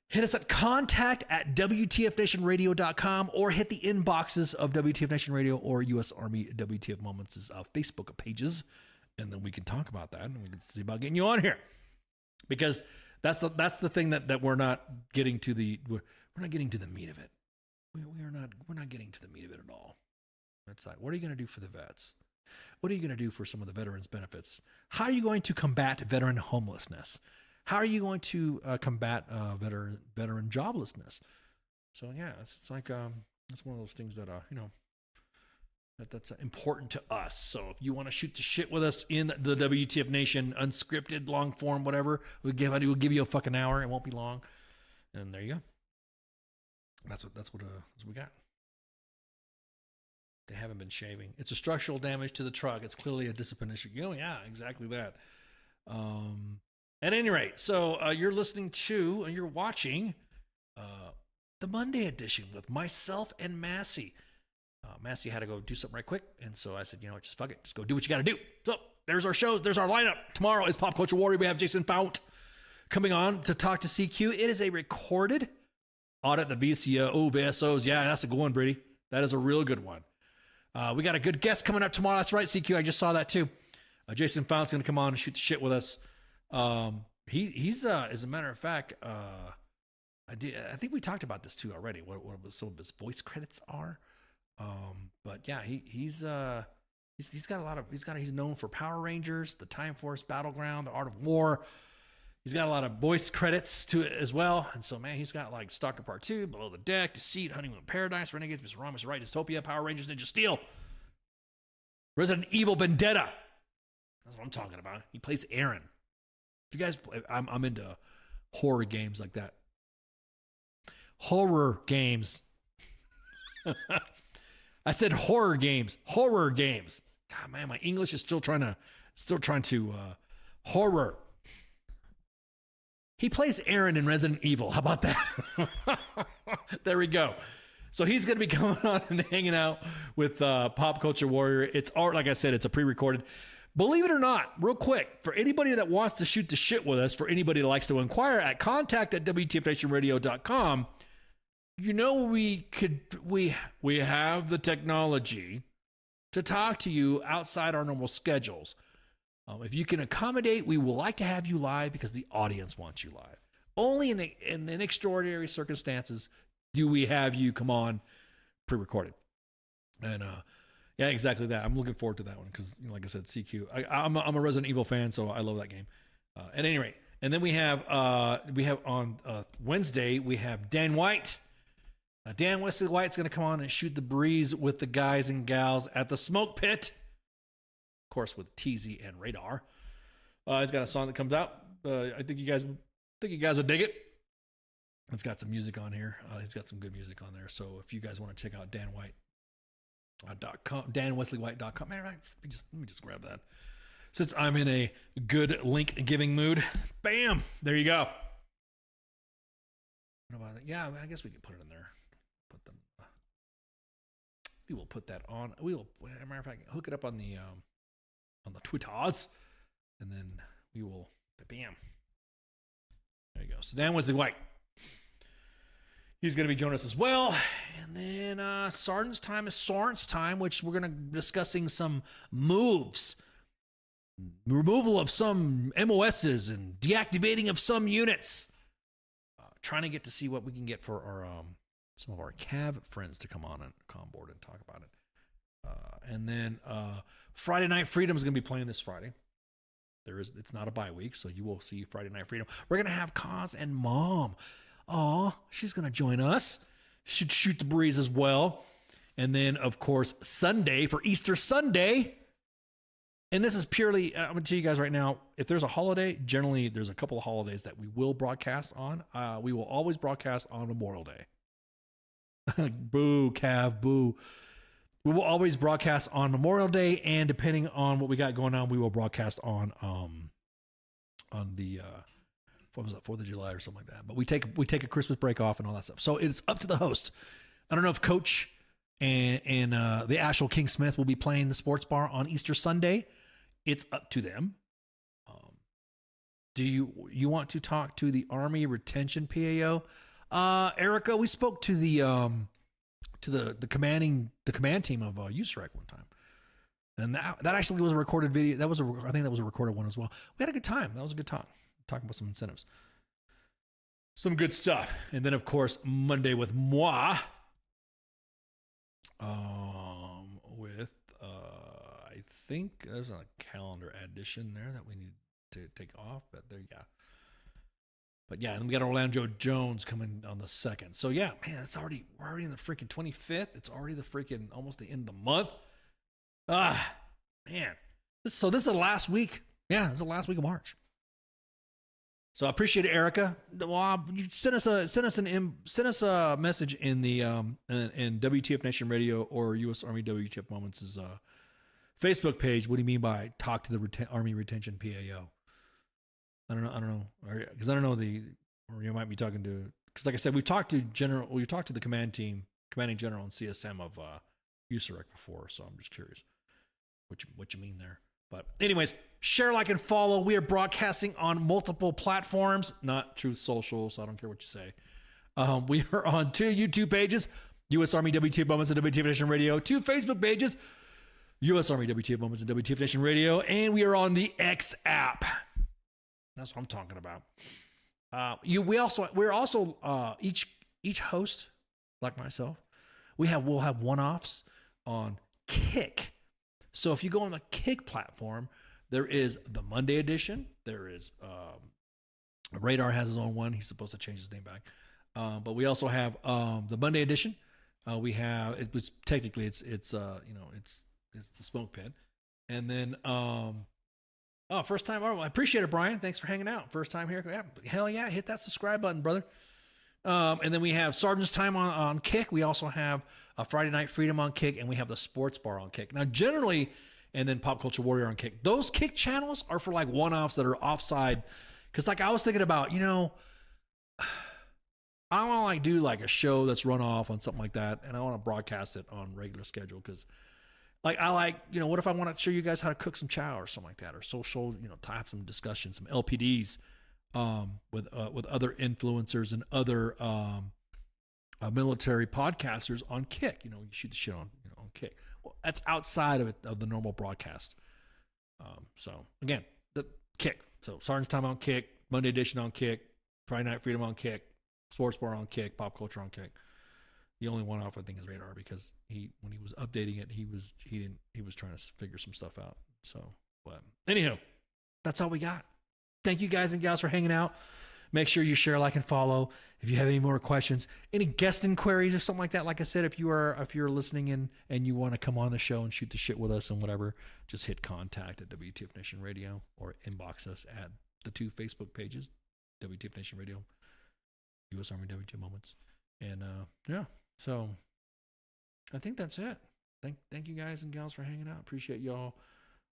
hit us at contact@WTFNationRadio.com or hit the inboxes of WTF Nation Radio or U.S. Army WTF Moments' Facebook pages, and then we can talk about that and we can see about getting you on here. Because that's the thing that we're not getting to we're not getting to the meat of it. We're not getting to the meat of it at all. It's like, what are you going to do for the vets? What are you going to do for some of the veterans' benefits? How are you going to combat veteran homelessness? How are you going to combat veteran joblessness? So yeah, it's like it's one of those things that that's important to us. So if you want to shoot the shit with us in the WTF Nation, unscripted, long form, whatever, we'll give you a fucking hour. It won't be long. And there you go. That's what we got. They haven't been shaving. It's a structural damage to the truck. It's clearly a discipline issue. Oh yeah, exactly that. At any rate, so you're listening to and you're watching the Monday edition with myself and Massey. Massey had to go do something right quick, and so I said, you know what, just fuck it. Just go do what you got to do. So there's our shows. There's our lineup. Tomorrow is Pop Culture Warrior. We have Jason Fount coming on to talk to CQ. It is a recorded audit the VSOs. Yeah, that's a good one, Brady. That is a real good one. We got a good guest coming up tomorrow. That's right, CQ. I just saw that too. Jason Fount's going to come on and shoot the shit with us. He's as a matter of fact, I think we talked about this too already. What some of his voice credits are. But yeah, he's got a lot of, he's known for Power Rangers, the Time Force Battleground, the Art of War. He's got a lot of voice credits to it as well. And so, man, he's got like Stalker Part 2, Below the Deck, Deceit, Honeymoon Paradise, Renegades, Mr. Wrong, Mr. Right, Dystopia, Power Rangers, Ninja Steel, Resident Evil Vendetta. That's what I'm talking about. He plays Aaron. If you guys, I'm into horror games like that. Horror games. I said horror games. Horror games. God, man, my English is still trying to horror. He plays Aaron in Resident Evil. How about that? There we go. So he's going to be coming on and hanging out with Pop Culture Warrior. It's art, like I said, it's a pre-recorded. Believe it or not, real quick, for anybody that wants to shoot the shit with us, for anybody that likes to inquire at contact@WTFNationRadio.com, you know we have the technology to talk to you outside our normal schedules. If you can accommodate, we will like to have you live because the audience wants you live. Only in extraordinary circumstances do we have you come on pre-recorded. And yeah, exactly that. I'm looking forward to that one because, you know, like I said, CQ. I'm a Resident Evil fan, so I love that game. At any rate, and then we have on Wednesday we have Dan White. Dan Wesley White's going to come on and shoot the breeze with the guys and gals at the Smoke Pit. Of course, with TZ and Radar. He's got a song that comes out. I think you guys will dig it. It's got some music on here. He's got some good music on there. So if you guys want to check out DanWhite.com, DanWesleyWhite.com. Man, let me just grab that. Since I'm in a good link giving mood, bam, there you go. What about it? Yeah, I guess we could put it in there. We will put that on. We will, as a matter of fact, hook it up on the Twitters, and then we will, bam. There you go. So Dan Wesley White. He's going to be joining us as well. And then Sergeant's time is Soren's time, which we're going to be discussing some moves. Removal of some MOSs and deactivating of some units. Trying to get to see what we can get for our some of our Cav friends to come on board and talk about it. And then Friday Night Freedom is going to be playing this Friday. It's not a bye week, so you will see Friday Night Freedom. We're going to have Kaz and Mom. Aw, she's going to join us. Should shoot the breeze as well. And then, of course, Sunday for Easter Sunday. And this is purely, I'm going to tell you guys right now, if there's a holiday, generally there's a couple of holidays that we will broadcast on. We will always broadcast on Memorial Day. Boo, Cav, boo. We will always broadcast on Memorial Day, and depending on what we got going on, we will broadcast on the what was that, 4th of July or something like that. But we take a Christmas break off and all that stuff. So it's up to the host. I don't know if Coach and the Asheville King Smith will be playing the sports bar on Easter Sunday. It's up to them. Do you want to talk to the Army Retention PAO? Erica, we spoke to the command team of USREC one time, and that actually was a recorded video. I think that was a recorded one as well. We had a good time. That was a good talk, talking about some incentives, some good stuff. And then of course Monday with moi, with I think there's a calendar addition there that we need to take off, but there you go. But yeah, and we got Orlando Jones coming on the 2nd. So yeah, man, we're already in the freaking 25th. It's already the freaking almost the end of the month. Man. So this is the last week. Yeah, this is the last week of March. So I appreciate it, Erica. Well, you send us a message in the in WTF Nation Radio or U.S. Army WTF Moments' Facebook page. What do you mean by talk to the Army Retention PAO? I don't know, because I don't know or you might be talking to Because like I said, we talked to the commanding general and CSM of USAREC before, so I'm just curious what you mean there. But anyways, share, like, and follow. We are broadcasting on multiple platforms, not Truth Social, so I don't care what you say. We are on 2 YouTube pages, U.S. Army WTF Moments and WTF Nation Radio, 2 Facebook pages, U.S. Army WTF Moments and WTF Nation Radio, and we are on the X app. That's what I'm talking about. We're also each host, like myself, we'll have one-offs on Kick. So if you go on the Kick platform, there is the Monday edition. There is Radar has his own one. He's supposed to change his name back. But we also have the Monday edition. We have it's the Smoke Pit, and then first time. Oh, I appreciate it, Brian. Thanks for hanging out. First time here. Yeah, hell yeah, hit that subscribe button, brother. And then we have Sergeant's Time on Kick. We also have Friday Night Freedom on Kick, and we have the Sports Bar on Kick. Now, generally, and then Pop Culture Warrior on Kick. Those Kick channels are for like one-offs that are offside. Because like I was thinking about, I don't want to like do like a show that's run off on something like that, and I want to broadcast it on regular schedule. Because like what if I want to show you guys how to cook some chow or something like that, or social, to have some discussion, some LPDs. With other influencers and other military podcasters on Kick. You shoot the shit on Kick. Well, that's outside of the normal broadcast. So again, the Kick. So Sergeant's Time on Kick, Monday edition on Kick, Friday Night Freedom on Kick, Sports Bar on Kick, Pop Culture on Kick. The only one off I think is Radar, because when he was updating it, he was trying to figure some stuff out. So, but anyhow, that's all we got. Thank you guys and gals for hanging out. Make sure you share, like, and follow. If you have any more questions, any guest inquiries or something like that, like I said, if you're listening in and you want to come on the show and shoot the shit with us and whatever, just hit contact at WTF Nation Radio or inbox us at the 2 Facebook pages, WTF Nation Radio, U.S. Army WTF Moments. And yeah, so I think that's it. Thank you guys and gals for hanging out. Appreciate y'all.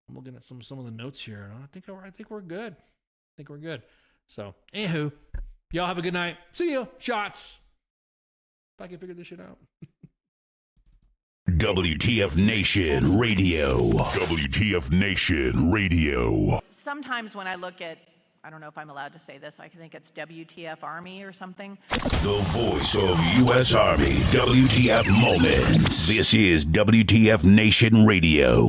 I'm looking at some of the notes here, and I think we're good. We're good. So, anywho, y'all have a good night. See ya. Shots. If I can figure this shit out. WTF Nation Radio. WTF Nation Radio. Sometimes when I look at, I don't know if I'm allowed to say this, I think it's WTF Army or something. The voice of U.S. Army. WTF Moments. This is WTF Nation Radio.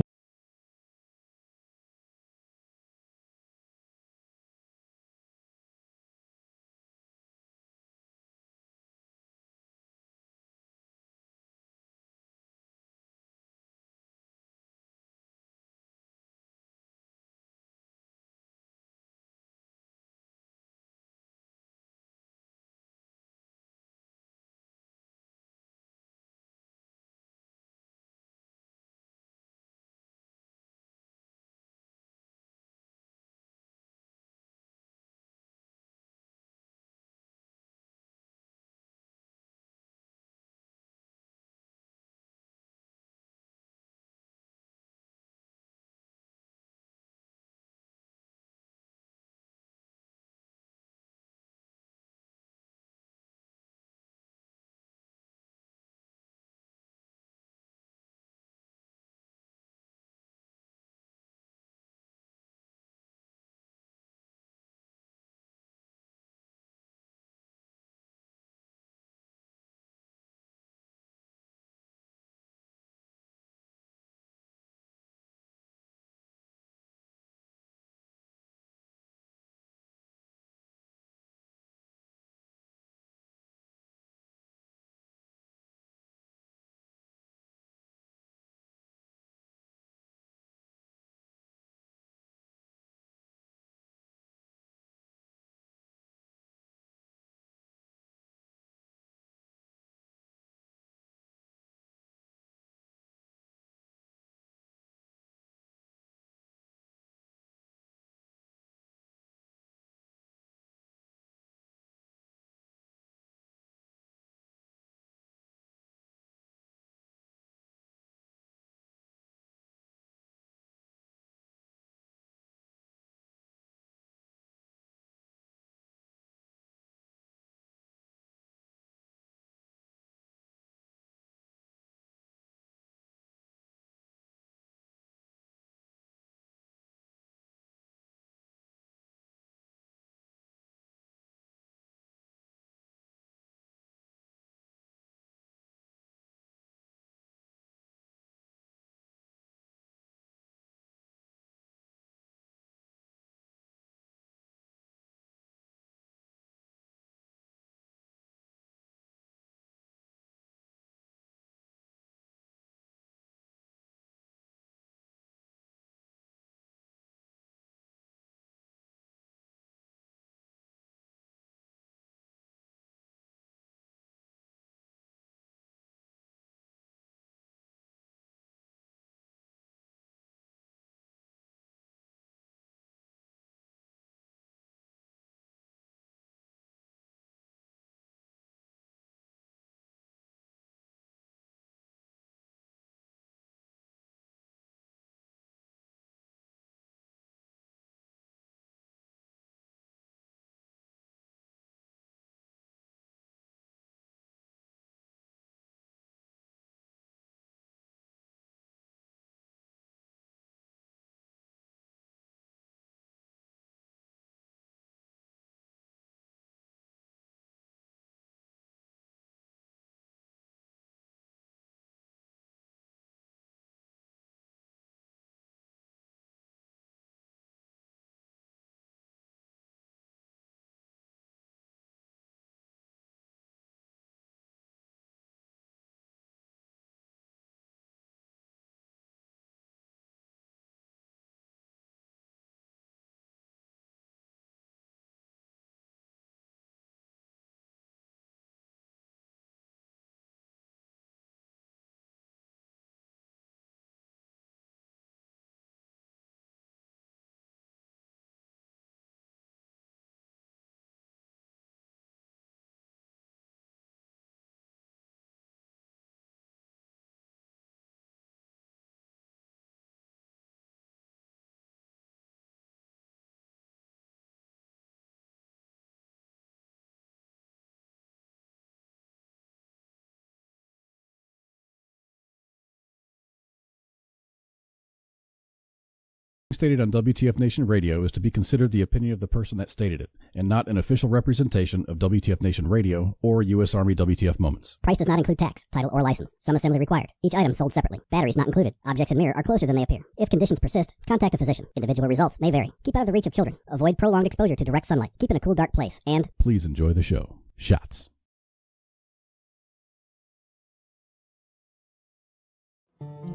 Stated on WTF Nation Radio is to be considered the opinion of the person that stated it, and not an official representation of WTF Nation Radio or U.S. Army WTF Moments. Price does not include tax, title, or license. Some assembly required. Each item sold separately. Batteries not included. Objects in mirror are closer than they appear. If conditions persist, contact a physician. Individual results may vary. Keep out of the reach of children. Avoid prolonged exposure to direct sunlight. Keep in a cool, dark place. And please enjoy the show. Shots.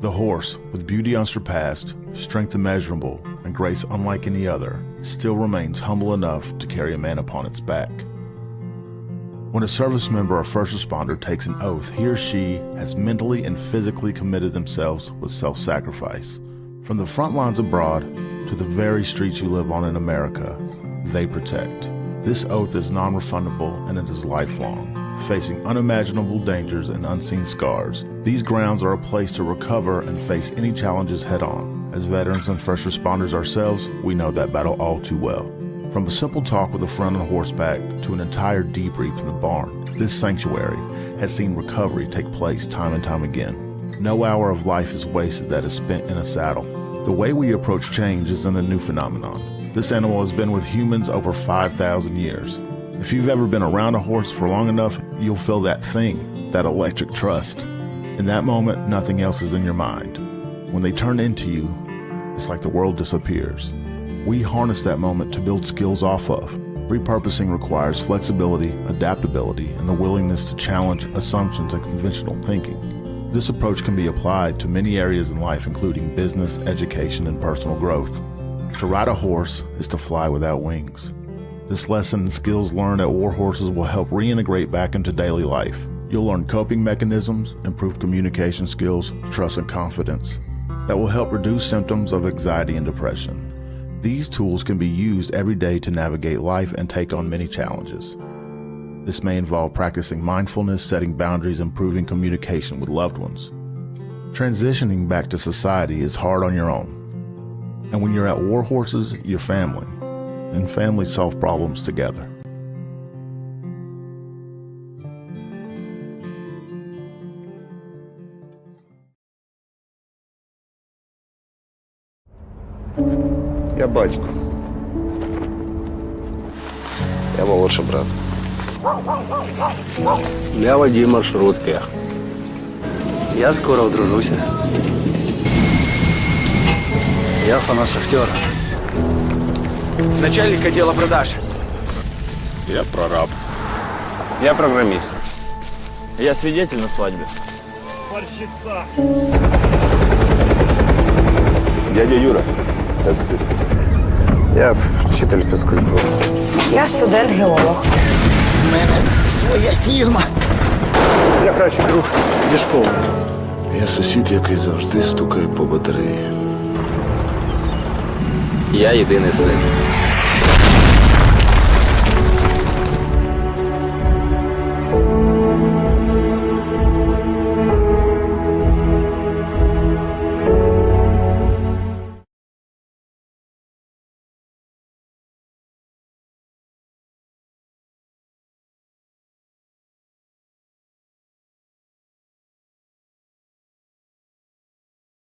The horse, with beauty unsurpassed, strength immeasurable, and grace unlike any other, still remains humble enough to carry a man upon its back. When a service member or first responder takes an oath, he or she has mentally and physically committed themselves with self-sacrifice. From the front lines abroad to the very streets you live on in America, they protect. This oath is non-refundable and it is lifelong. Facing unimaginable dangers and unseen scars, these grounds are a place to recover and face any challenges head-on. As veterans and first responders ourselves, we know that battle all too well. From a simple talk with a friend on horseback to an entire debrief in the barn, this sanctuary has seen recovery take place time and time again. No hour of life is wasted that is spent in a saddle. The way we approach change isn't a new phenomenon. This animal has been with humans over 5,000 years. If you've ever been around a horse for long enough, you'll feel that thing, that electric trust. In that moment, nothing else is in your mind. When they turn into you, it's like the world disappears. We harness that moment to build skills off of. Repurposing requires flexibility, adaptability, and the willingness to challenge assumptions and conventional thinking. This approach can be applied to many areas in life, including business, education, and personal growth. To ride a horse is to fly without wings. This lesson and skills learned at War Horses will help reintegrate back into daily life. You'll learn coping mechanisms, improved communication skills, trust and confidence that will help reduce symptoms of anxiety and depression. These tools can be used every day to navigate life and take on many challenges. This may involve practicing mindfulness, setting boundaries, improving communication with loved ones. Transitioning back to society is hard on your own. And when you're at War Horses, you're family. And families solve problems together. Я батько. Я молодший брат. Я водій маршрутки. Я скоро одружуся. Я фанат шахтера. Начальник отдела продаж. Я прораб. Я программист. Я свидетель на свадьбе. Борщица. Дядя Юра, таксист. Я вчитель фізкультури. Я студент-геолог. У мене своя фірма. Я кращий друг зі школи. Я сусід, який завжди стукає по батареї. Я єдиний син.